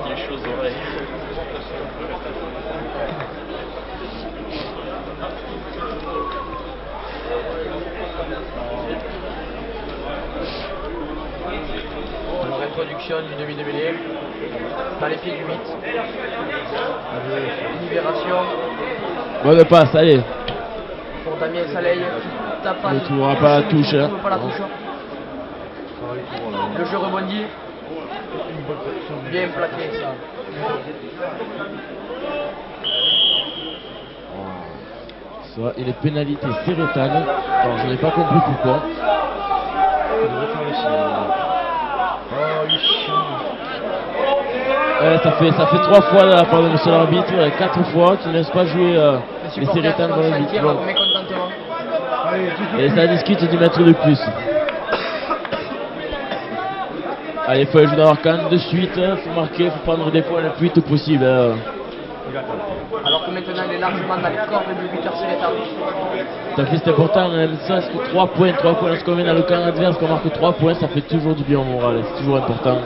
Des choses oreilles. Alors introduction du demi de mêlée. Dans les pieds du 8. Libération. Bonne passe, allez. Pour Damien Saleil qui tape Ne trouvera pas la touche. Hein. pas la touche. Le jeu rebondit. Bien plaqué ça. Ça va, et les pénalités Serretane. Alors je n'ai pas compris pourquoi. Ça fait 3 fois de la part de monsieur l'arbitre, 4 fois qu'il ne laisse pas jouer les Serretane dans le but. Bon. Et ça discute du mètre de plus. Allez, il faut jouer dans l'arcane de suite, il faut marquer, il faut prendre des points le plus vite possible. Alors que maintenant il est largement dans les corps du buteur Serreta. Ça fait c'est important, même ça, c'est que 3 points, lorsqu'on vient dans le camp adverse, qu'on marque 3 points, ça fait toujours du bien au moral, c'est toujours important.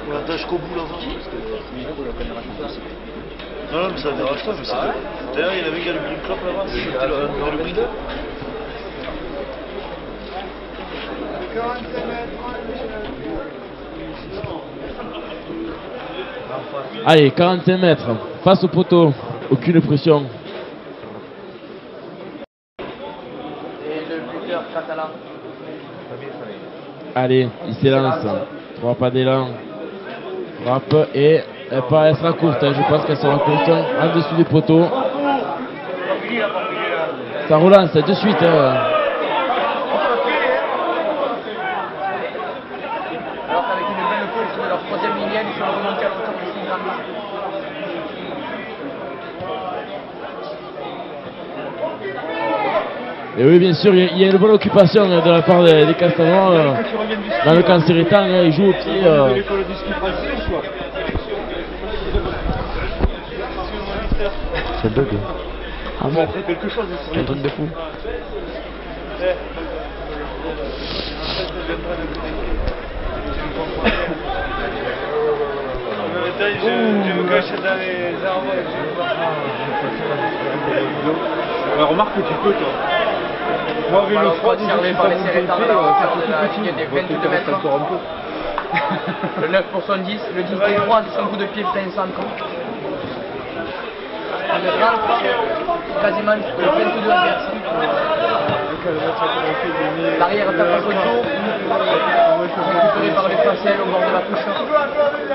On l'attache jusqu'au bout là. Non, mais ça ne dérange pas, mais c'est tout. D'ailleurs, il y avait qu'à le Green Club là-bas, c'était le prix. Allez, 45 mètres, face au poteau, aucune pression. Et le buteur catalan. Allez, il s'élance, 3 pas d'élan, frappe et elle sera courte, hein. Je pense qu'elle sera courte, en dessous du poteau. Ça relance de suite. Alors qu'avec une belle course de leur troisième ligne, ils sont remontés à l'auteur de 6 grammes. Et oui, bien sûr, il y a une bonne occupation de la part des Castelans dans le camp Serretan, ils jouent au pied. C'est un bug. Ah bon, quelque chose c'est un truc de fou. Je me cache dans les arbres. Remarque que tu peux, toi. Moi, avec le froid, servi par les Serretans dans la hauteur de la ligne des 22 mètres. Le 9 pour son 10, le 10 des 3 de son coup de pied plein centre. Il rentre quasiment jusqu'au 22 adverse. L'arrière tape à Cocho, récupéré par les Facel au bord de la touche,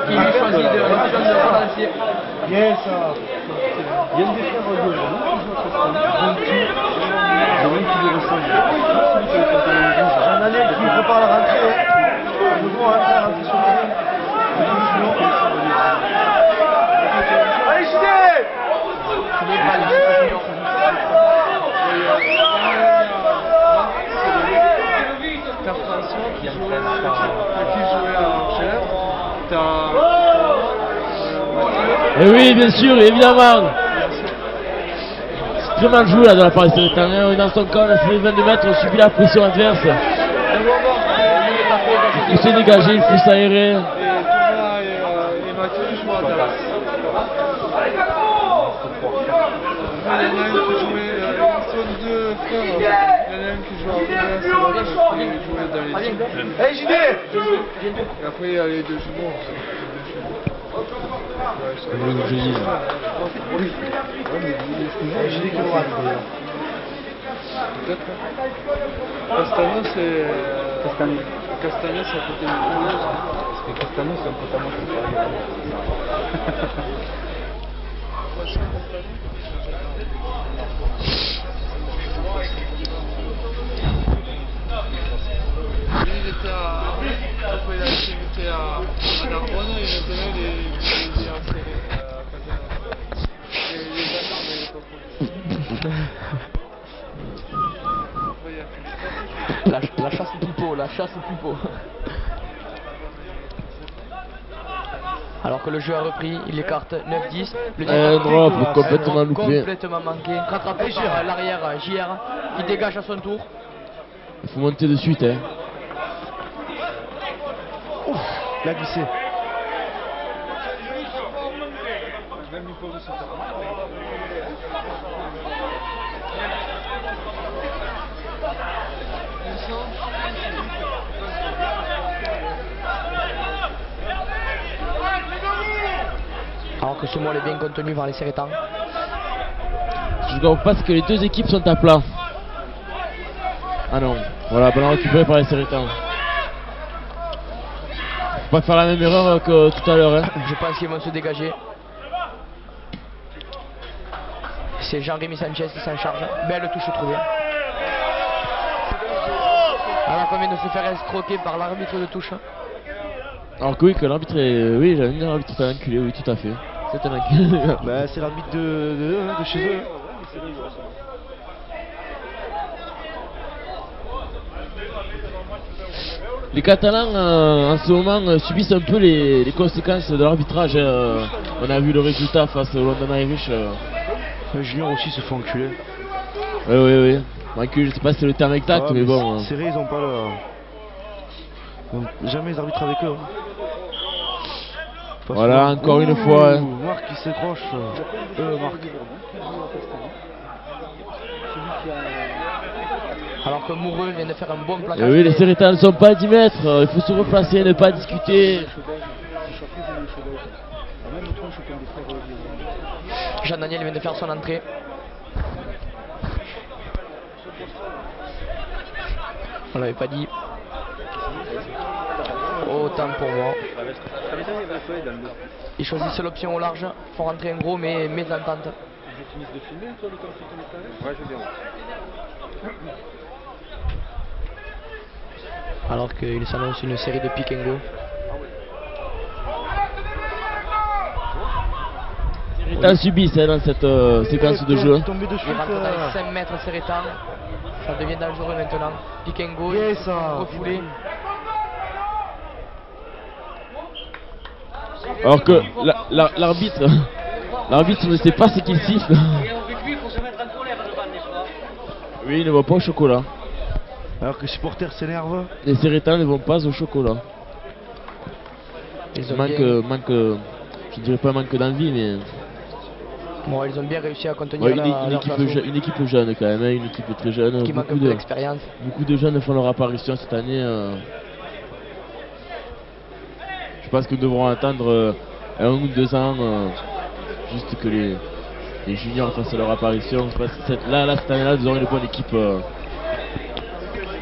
qui lui choisit de l'option de relancer. Bien ça. Il y a une des frères gauche, qui lui ressemble. J'en ai un qui prépare la rentrée. Je vois un frère rentrer sur le terrain. Allez, Chidé! Il est pas là, François qui joue Et oui, bien sûr, évidemment. C'est très mal joué là de la part des Sérétans. Dans son camp, la série de 22 mètres, on subit la pression adverse. Il faut se dégager, il faut s'aérer. Et Thomas et Mathieu jouent à Dallas. Il y en a un qui jouait, ils sont deux frères. Il y en a un qui joue à Dallas et l'autre qui jouait dans les teams. Hey JD! Et après il y a les deux jumeaux. Je dis. Hey JD qui aura Peut-être. Castagno c'est. Castagno c'est à côté de nous. Parce que Castano c'est un pote à moi qui parle. Il était après il a été à Narbonne et maintenant il est à Serré. Il est d'accord mais il est pas fou. La chasse au pipeau, la chasse au pipeau. Alors que le jeu a repris, il écarte 9-10. Le Drop complètement loupé. complètement manqué. Rattrapé par l'arrière JR. Il dégage à son tour. Il faut monter de suite. Hein. Il a glissé. Alors que ce mot est bien contenu par les Sérétans. Je ne pense que les deux équipes sont à plat. Ah non, voilà, ballon récupéré par les Sérétans. Faut pas faire la même erreur que tout à l'heure. Hein. Je pense qu'ils vont se dégager. C'est Jean-Rémy Sanchez qui s'en charge. Belle touche trouvée. Alors qu'on vient de se faire escroquer par l'arbitre de touche. Alors que oui, que l'arbitre est. Oui, j'avais dit l'arbitre est un enculé, oui, tout à fait. C'est un enculé. Bah, c'est l'arbitre de chez eux. Les Catalans en ce moment subissent un peu les conséquences de l'arbitrage. On a vu le résultat face au London Irish. Le junior aussi se fait enculer. Oui. Je sais pas si c'est le terme exact, mais bon. Serré, ils ont pas le. Ils ont jamais les arbitres avec eux. Hein. Voilà, encore une fois. Hein. Marc qui s'accroche. Marc. Alors que Moureux vient de faire un bon plaquage. Et oui, les Sérétans ne sont pas à 10 mètres. Il faut se replacer, ne pas discuter. Jean-Daniel vient de faire son entrée. On l'avait pas dit. Autant pour moi. Ils choisissent l'option au large. Font rentrer un gros mais mésentente. Ouais, je veux bien. Alors qu'il s'annonce une série de pick and go. Les Sérétans subissent dans cette séquence de jeu. Il rentre dans les 5 mètres Sérétans. Ça devient dangereux maintenant. Pick and go, refoulé. Alors que l'arbitre ne sait pas ce qu'il siffle. Oui, il ne va pas au chocolat. Alors que les supporters s'énervent. Les Sérétans ne vont pas au chocolat. Ils ont Manque, je dirais pas manque d'envie, mais bon, ils ont bien réussi à contenir ouais, une équipe jeune quand même, hein, une équipe très jeune. Qui manque un peu d'expérience. Beaucoup de jeunes font leur apparition cette année. Je pense que nous devrons attendre 1 ou 2 ans juste que les juniors fassent leur apparition. Je pense que cette année-là, nous aurons une bonne équipe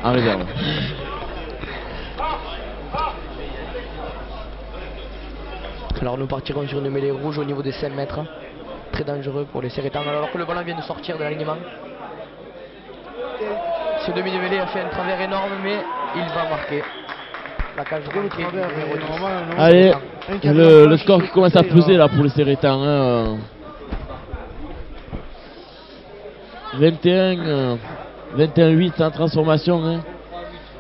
en réserve. Alors nous partirons sur une mêlée rouge au niveau des 5 mètres. Très dangereux pour les Sérétans alors que le ballon vient de sortir de l'alignement. Ce demi de mêlée a fait un travers énorme mais il va marquer. La cage manquée. Allez, le score qui commence à peser là pour les Sérétans. Hein. 21-8 en transformation. Hein.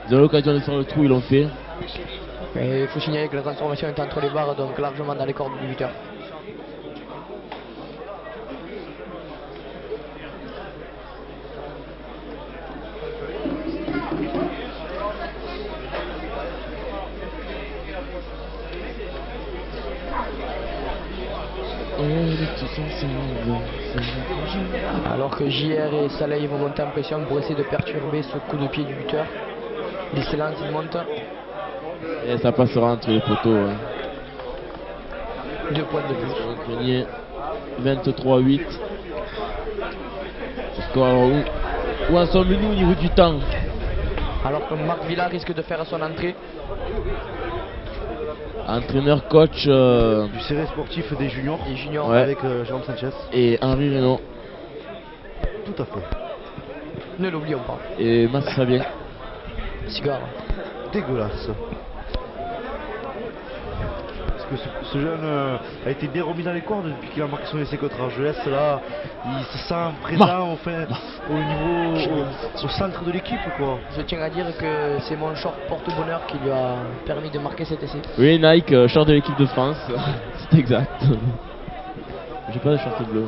Ils ont l'occasion de faire le trou, ils l'ont fait. Mais il faut signaler que la transformation est entre les barres, donc largement dans les cordes du buteur. Alors que JR et Saleh vont monter en pression pour essayer de perturber ce coup de pied du buteur. Il s'élance, il monte. Et ça passera entre les poteaux. Hein. 2 points de plus. Grenier, 23-8. Le score, alors, où en sommes-nous au niveau du temps? Alors que Marc Villa risque de faire son entrée. Entraîneur, coach Du serré sportif des juniors. Les juniors. Ouais. Avec Jérôme Sanchez. et Henri Reynaud Tout à fait. Ne l'oublions pas. et Max Fabien. Cigare. Dégueulasse. Parce que ce jeune a été bien remis dans les cordes depuis qu'il a marqué son essai contre Argelès. Là, il se sent présent au niveau, au centre de l'équipe, quoi. Je tiens à dire que c'est mon short porte-bonheur qui lui a permis de marquer cet essai. Oui, Nike, short de l'équipe de France. C'est exact. J'ai pas de short bleu.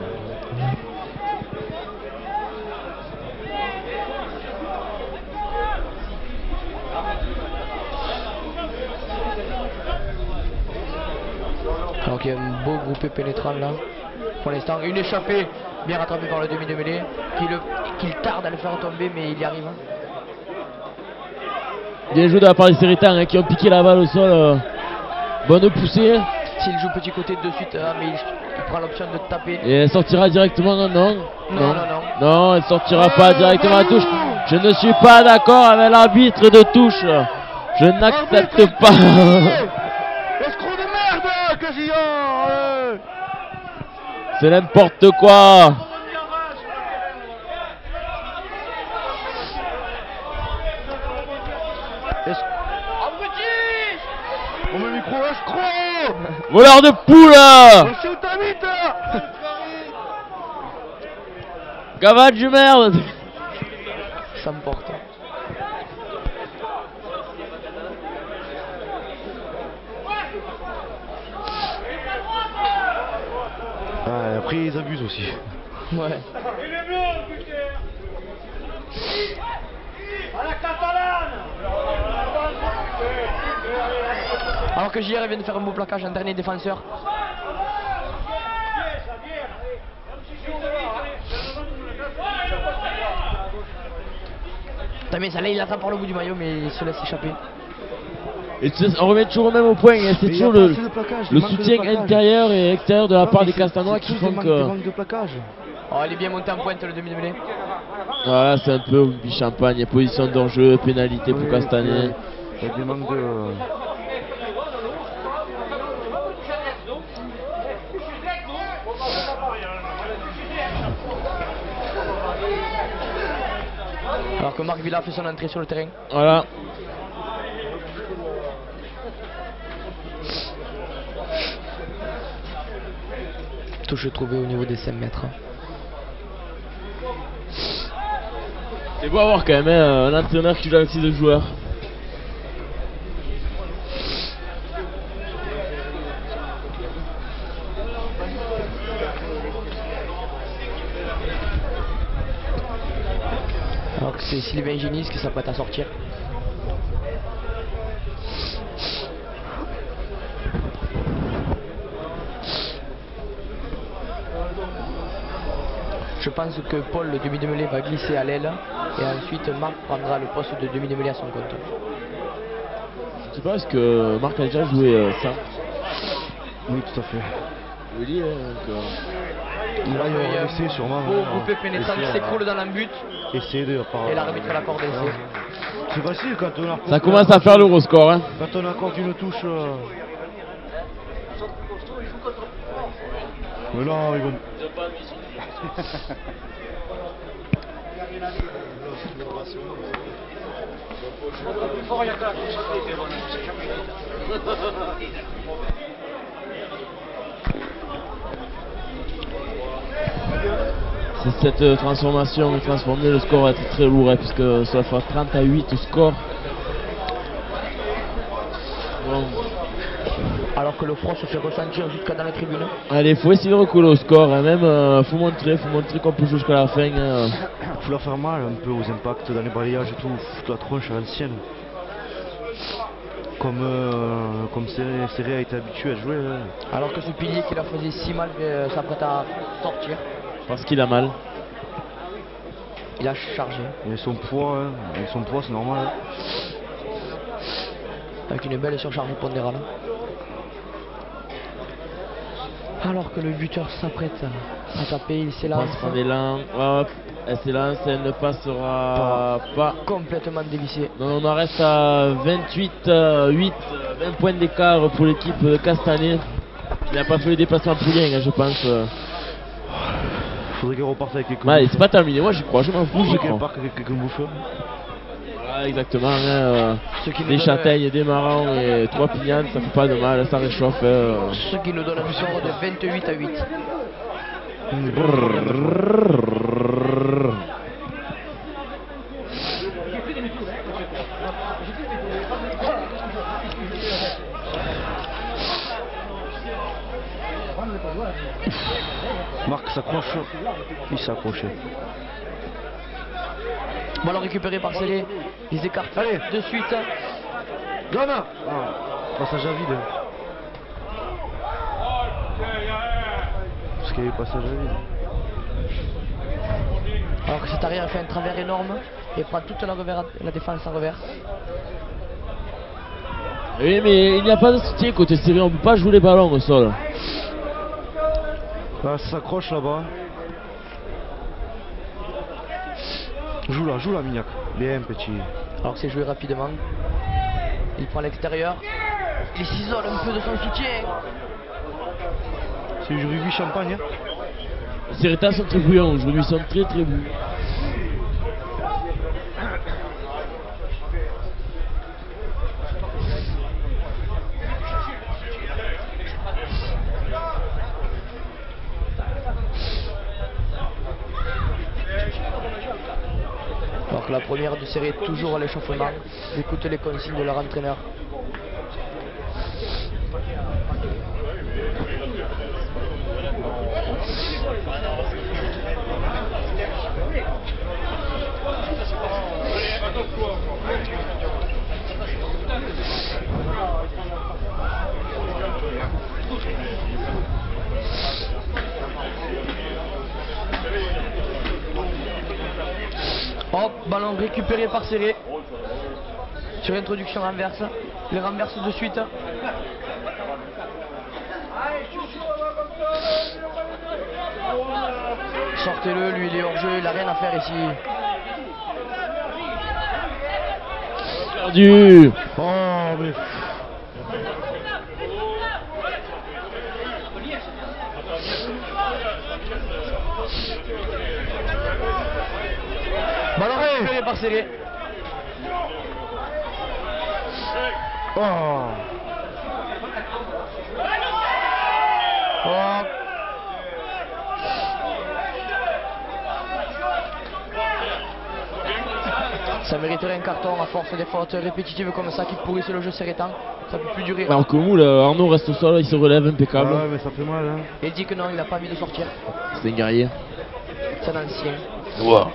Alors qu'il y a un beau groupé pénétrant là. Pour l'instant, une échappée bien rattrapée par le demi de mêlée. Qu'il tarde à le faire tomber, mais il y arrive. Bien joué de la part des Séritans qui ont piqué la balle au sol. Bonne poussée. S'il joue petit côté de suite, mais il prend l'option de taper. Et elle sortira directement, non. Non, elle sortira pas directement à touche. Je ne suis pas d'accord avec l'arbitre de touche. Je n'accepte pas. Escroc de merde, Casillon. C'est n'importe quoi. On met le micro, escroc. Voleur de poule. C'est où ta bite? Gavage du merde. Ça me porte. Ah, après ils abusent aussi. Ouais. Alors que JR vient de faire un beau plaquage, un dernier défenseur. Mais ça là il l'attrape par le bout du maillot mais il se laisse échapper. Et on remet toujours au même au point. Hein. C'est toujours le soutien intérieur et extérieur de la part des Castanois qui font que. Manque de plaquage. Oh, il est bien monté en pointe le demi de mêlée. Voilà, c'est un peu rugby champagne, position d'enjeu, pénalité pour Castanet. Il y a des manques de. Alors que Marc Villa fait son entrée sur le terrain. Voilà. Touche trouvée au niveau des 5 mètres. C'est beau avoir quand même un entraîneur qui joue avec 6 joueurs. Alors que c'est Sylvain Génis qui s'apprête à sortir. Je pense que Paul, le demi de mêlée, va glisser à l'aile et ensuite Marc prendra le poste de demi de mêlée à son compte. Je sais pas, est-ce que Marc a déjà joué ça? Oui, tout à fait. Oui, Il va y essayer sûrement. Beau groupé pénétrant qui s'écroule dans l'embut Essayer de. et l'arbitre l'accorde l'essai. C'est facile quand on a. ça commence à faire l'euroscore. Hein. Quand on accorde une touche. Mais non, ils vont. C'est cette transformation transformée, le score va être très lourd hein, puisque ça fera 30-8 au score. Bon. Alors que le froid se fait ressentir jusqu'à dans la tribune. Allez, faut essayer de recoller au score, hein. Même faut montrer qu'on peut jouer jusqu'à la fin. Hein. Faut leur faire mal un peu aux impacts dans les balayages et tout, foutre la tronche à l'ancienne. comme Serré a été habitué à jouer. Alors que ce pilier qui leur faisait si mal s'apprête à sortir. Parce qu'il a mal. Il a chargé. Et son poids, c'est normal. Avec une belle surcharge pondérale. Alors que le buteur s'apprête à taper, il s'élance. Passe par l'élan. Hop, elle s'élance, elle ne passera pas. Complètement dévissé. Non, on en reste à 28, 8, 20 points d'écart pour l'équipe de Castanet. Il n'a pas fait le déplacement pour rien, je pense. Faudrait qu'elle reparte avec quelques Ouais, c'est pas terminé, moi j'y crois, je m'en fous. Faudrait qu'elle parte avec quelques bouffeurs. Voilà, exactement. Hein, des châtaignes, des marrons et 3 pignanes, ça fait pas de mal, ça réchauffe. Ce qui nous donne un score de 28 à 8. Marc s'accroche. Il s'est accroché. Ballon récupéré par Célé. Ils écartent. Allez. De suite. Ghana. Passage à vide. Parce qu'il y avait passage à vide. Alors que cet arrière fait un travers énorme et prend toute la défense en revers. Oui, mais il n'y a pas de soutien côté Serré, on ne peut pas jouer les ballons au sol. Là, ça s'accroche là-bas. Joue là, Mignac. Bien, petit. Alors que c'est joué rapidement. Il prend l'extérieur. Il s'isole un peu de son soutien. C'est du rugby champagne. Hein. Les Serretans sont très bouillants aujourd'hui, ils sont très bouillants. Alors que la première de série est toujours à l'échauffement. Écoute les consignes de leur entraîneur. Hop, ballon récupéré par Serré. Sur introduction renverse. Il renverse de suite. Sortez-le, lui il est hors jeu, il n'a rien à faire ici. Perdu. Oh, mais. Ballon récupéré par Serré. Oh. Oh. Ça mériterait un carton à force des fautes répétitives comme ça qui pourrissent le jeu serrétan. Ça peut plus durer. Alors que Moule, Arnaud reste au sol, il se relève impeccable. Ouais, mais ça fait mal. Hein. Il dit que non, il n'a pas envie de sortir. C'est un guerrier. C'est un ancien. Wow.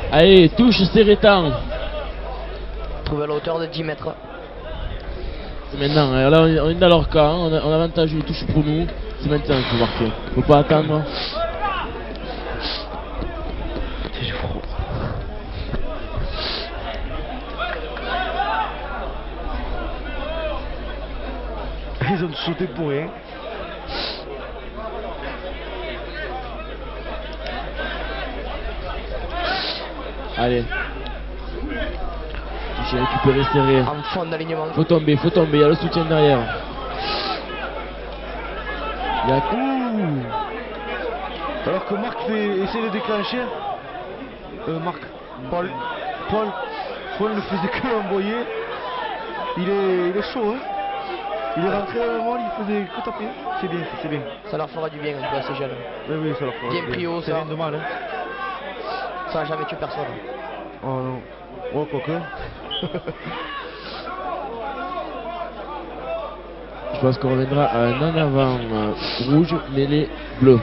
Allez, touche Serrétan. Trouvé à la hauteur de 10 mètres. C'est maintenant, hein. Là on est dans leur cas, hein. On a avantage de touche pour nous. C'est maintenant qu'il faut marquer. Faut pas attendre. C'est froid. Ils ont sauté pour rien. Allez. J'ai récupéré serré. En fond d'alignement. Faut tomber, il y a le soutien derrière. Il y a... Ouh. Alors que Marc essaie de déclencher. Paul ne faisait que l'envoyer. Il est chaud, hein. Il est rentré dans le monde, il faisait que taper. C'est bien, c'est bien. Ça leur fera du bien un peu à ces jeunes. Oui, ça leur fera Bien pris haut, ça. ça. Rien de mal, hein. Ça n'a jamais tué personne. Oh non. Oh, quoique. Je pense qu'on reviendra à un en avant rouge mêlé bleu.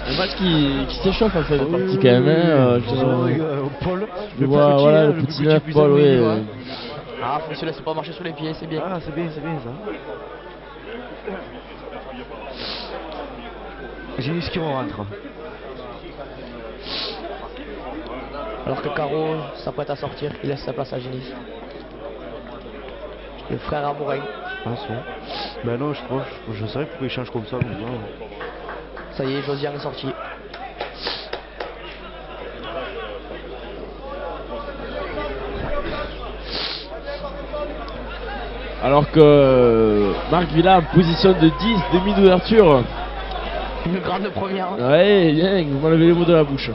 Un match qui s'échauffe en fait de partie quand même. Hein, Paul, je vois voilà, le petit neuf Paul, oui. Ah, faut se laisser pas marcher sur les pieds, c'est bien. Ah, c'est bien ça. Génis qui rentre. Alors que Caro s'apprête à sortir, il laisse sa place à Génis. Le frère Amourin. Ah, c'est. Ben non, je sais pourquoi il change comme ça. Ça y est, Josiane est sorti. Alors que Marc Villa en position de 10, demi d'ouverture. Une grande première. Ouais, bien, vous m'enlevez les mots de la bouche.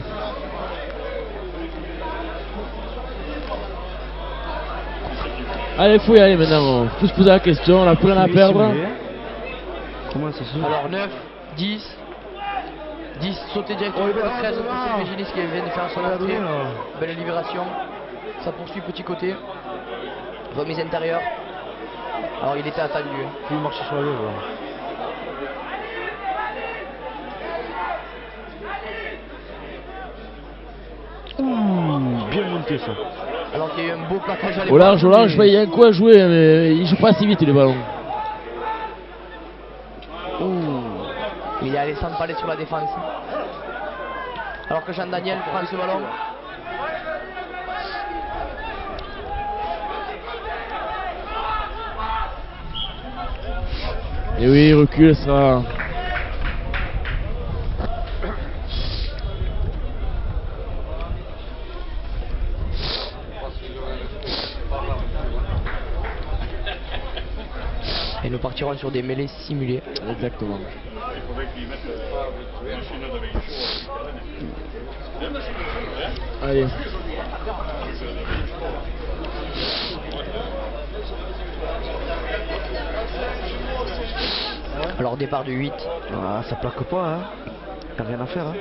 Allez, faut y aller maintenant. Faut se poser la question, on a plus rien à perdre. Comment ça se fait? Alors 9, 10. 10 sauter directement pour 13 pour Sylvain Génis qui vient de faire son entrée. Belle libération. Ça poursuit petit côté. Remise intérieure. Alors il était attendu. Il marche sur la gauche. Ouh, bien monté ça. Alors qu'il y a eu un beau plaquage à Au large, il y a un coup à jouer, mais il joue pas assez vite les ballons. Il est allé s'empaler sur la défense. Alors que Jean-Daniel prend ce ballon. Et oui, il recule, ça. Et nous partirons sur des mêlées simulées. Exactement. Allez. Alors départ de 8. Ah, ça plaque pas, hein. T'as rien à faire, hein.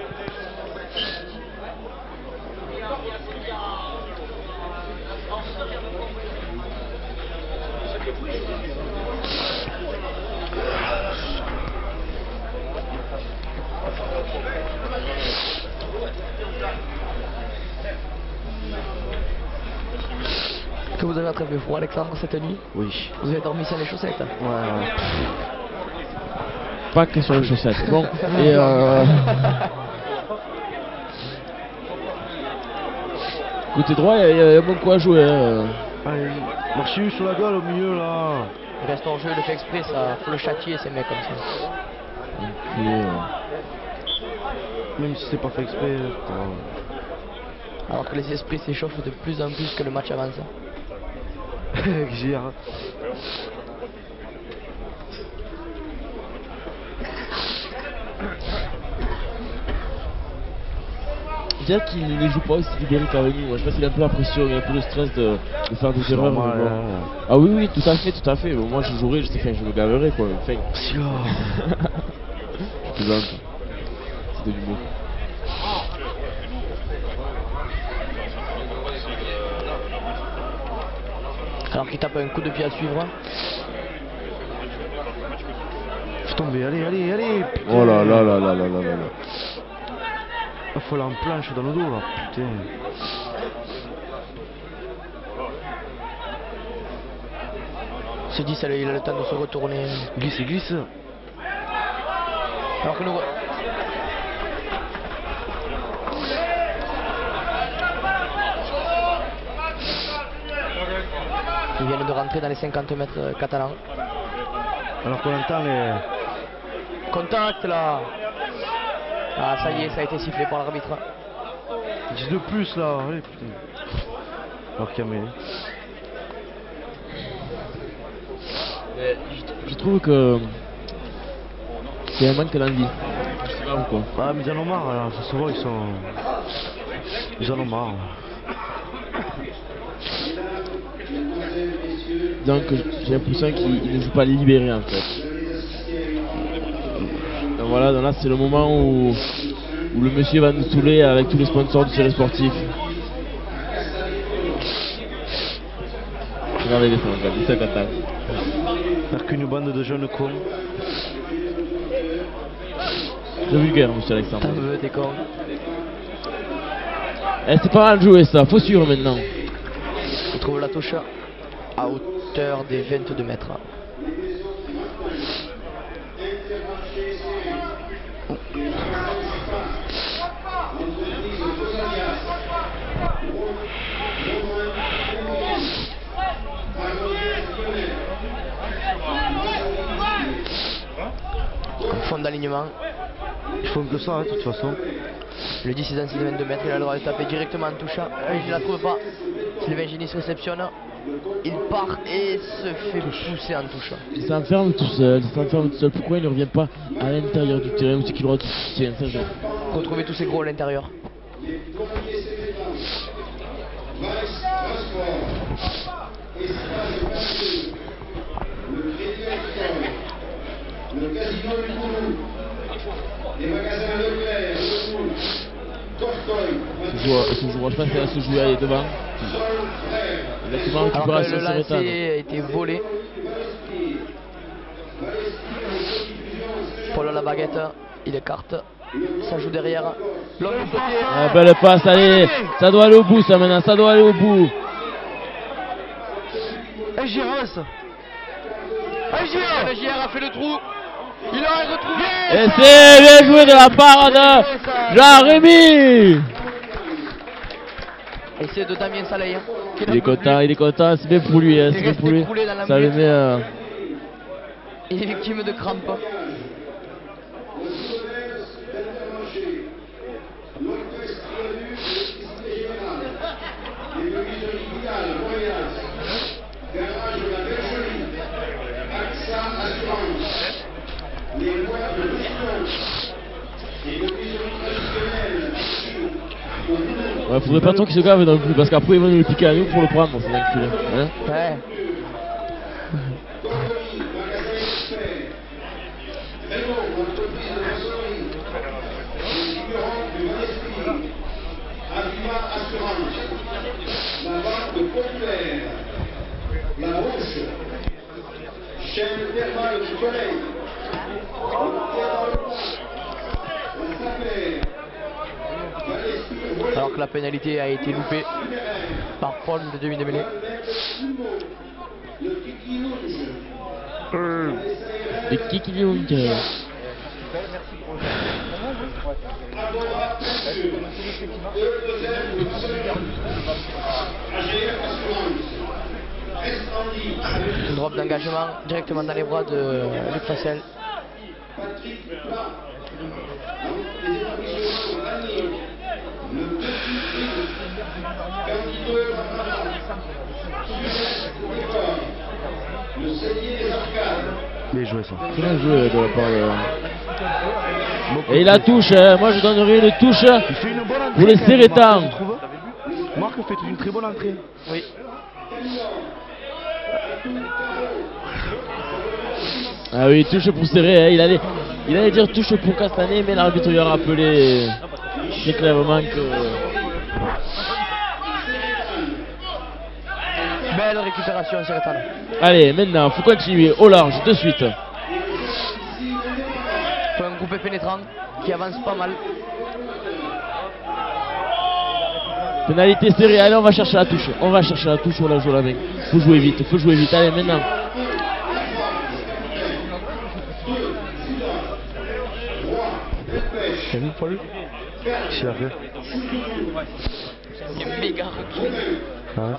Que vous avez attrapé froid, Alexandre, cette nuit? Oui. Vous avez dormi sans les chaussettes? Ouais. Pas que sur les chaussettes. Bon, et côté droit, il y a bon quoi à jouer. Hein. Allez, marchez sur la gueule au milieu là. Il reste en jeu, il le fait exprès, ça faut le châtier ces mecs comme ça. Même si c'est pas fait exprès. Alors que les esprits s'échauffent de plus en plus que le match avance. Gire. Je dirais qu'il ne joue pas aussi libéré qu'avec nous. Je sais pas s'il a un peu la pression, il a un peu le stress de faire des erreurs. Normal, bon. Ah oui, tout à fait. Bon, moi je jouerai, je me gaverai quoi. Enfin, je plaisante. C'est de l'humour. Alors qu'il tape un coup de pied à suivre. Faut tomber, allez. Putain. Oh là là. Il faut la planche dans le dos là, putain. Se dit, ça, il a le temps de se retourner. Glisse. Alors que nous... Ils viennent de rentrer dans les 50 mètres catalans. Alors qu'on entend les... Contact là. Ah ça y est, ça a été sifflé par l'arbitre. 10 de plus là, allez putain. Alors qu'il y a mais... Je trouve que c'est un manque d'envie. Je sais pas pourquoi. Ah mais ils en ont marre, là. Ça se voit, ils en ont marre. Donc j'ai l'impression qu'ils ne jouent pas libéré en fait. Donc voilà, donc là c'est le moment où le monsieur va nous saouler avec tous les sponsors du série sportif. Regardez les sons, regardez, c'est content. Faire qu'une bande de jeunes cons. C'est vulgaire, monsieur Alexandre. T'en veux, t'es con. Eh, c'est pas mal joué ça, faut suivre maintenant. On trouve la touche à hauteur des 22 mètres. Fond d'alignement. Ils font que ça, hein, de toute façon. Le 10 est dans ses 22 mètres, il a le droit de taper directement en touche. Il ne la trouve pas. Sylvain Génis réceptionne. Il part et se fait pousser en touche. Il s'enferme tout seul, Pourquoi il ne revient pas à l'intérieur du terrain où c'est qu'il aura tout soutien? Retrouver tous ces gros à l'intérieur. Ce joueur, je pense qu'elle va se jouer aller devant. Alors que le lancer a été volé. Paul à la baguette, il écarte. Ça joue derrière. L'autre côté. Ah, belle passe, allez. Ça doit aller au bout ça maintenant, ça doit aller au bout. Eh j'y reste. Le JR a fait le trou. Il a retrouvé. Et c'est bien joué de la part de Jean-Rémy. Et c'est de Damien Saleh. Il est content, c'est bien pour lui, c'est bien pour lui. Ça le met. Il est victime de crampes. Ouais, faudrait pas trop qu'il se gave non plus, parce qu'après ils vont nous le piquer à nous pour le prendre, c'est enculé. Hein Ouais. Alors que la pénalité a été loupée par Paul de demi de mêlée. Le Kikiliounk. Une drop d'engagement directement dans les bras de Luc Fassel. Bien joué ça. Bien joué de la part de... Et il la touche, hein. Moi je donnerais une touche Il fait une bonne entrée pour les quand même, Sérétans. Marc, je trouve. Marc fait une très bonne entrée. Oui. Ah oui, touche pour Serré, hein. Il allait dire touche pour Castanet, mais l'arbitre lui a rappelé très clairement que... Belle récupération Sérétane. Allez, maintenant, faut continuer au large de suite. Faut un groupé pénétrant qui avance pas mal. Pénalité serrée, allez on va chercher la touche. On va chercher la touche, on la joue la main. Faut jouer vite, allez maintenant. T'as vu Paul? Qu'est-ce qu'il a fait? Il est méga recul. Ouais.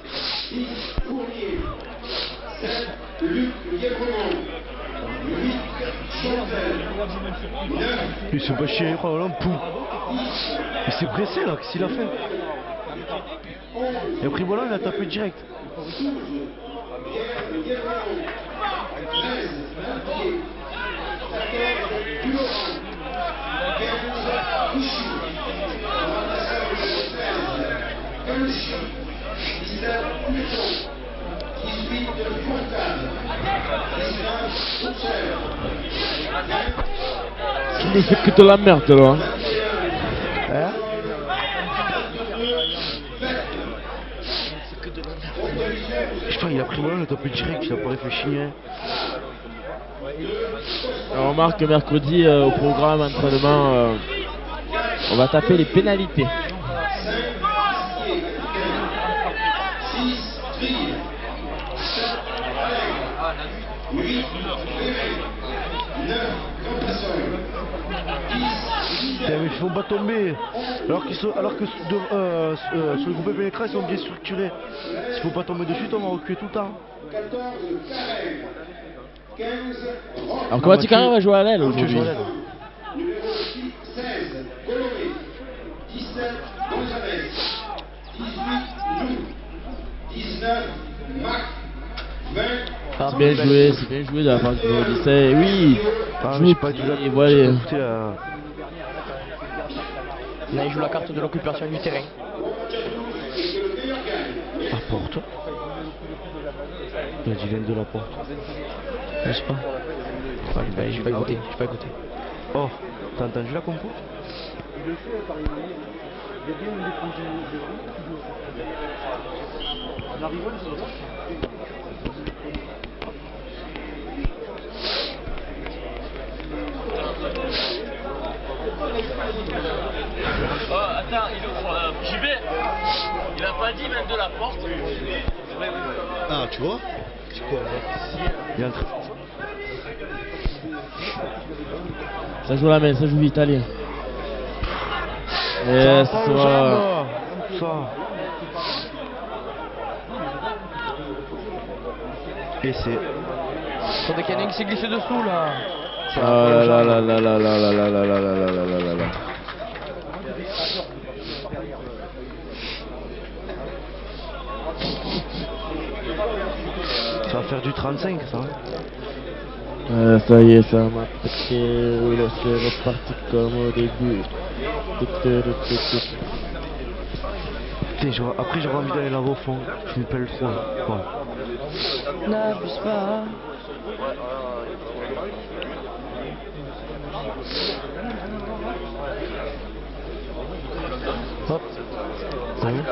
Il s'est pas chier, oh là, poum. Il s'est pressé là, qu'est-ce qu'il a fait? Il a pris le ballon, il a tapé direct. Tu me fais que de la merde là. Hein? Je sais pas, il a pris le ballon, il a tapé direct, il a pas réfléchi. Hein. Alors, on remarque que mercredi au programme entraînement, on va taper les pénalités. Putain, mais ils faut pas tomber. Alors que sur le groupe pénétral, ils sont bien structurés. S'il faut pas tomber dessus, on va reculer tout le temps. Alors Kovacic Carré va jouer à l'aile aujourd'hui. C'est bien joué de la part du numéro 17. Oui, j'ai pas dit là. Et voilà. Là, il joue la carte de l'occupation du terrain. La porte. Il a dit l'aile de la porte. Je sais pas. Ouais, j'ai pas écouté, Oh, t'as entendu la compo? Oh, attends, JB, il a pas dit même de la porte. Ah, tu vois? C'est quoi? Il est en train. Ça joue la main, ça joue l'italien. Ça Ça. Et c'est. Attendez qu'il y en a un qui s'est glissé dessous là. Ah là là là là là là là là là là là là là là là. Ça va faire du 35 ça. Ça y est, ça m'a attaqué. Oui, là c'est reparti comme au début. Putain, après j'aurais envie d'aller là-bas au fond. Je me pèle trop là. Ouais. N'abuse pas. Hop. Ça y est.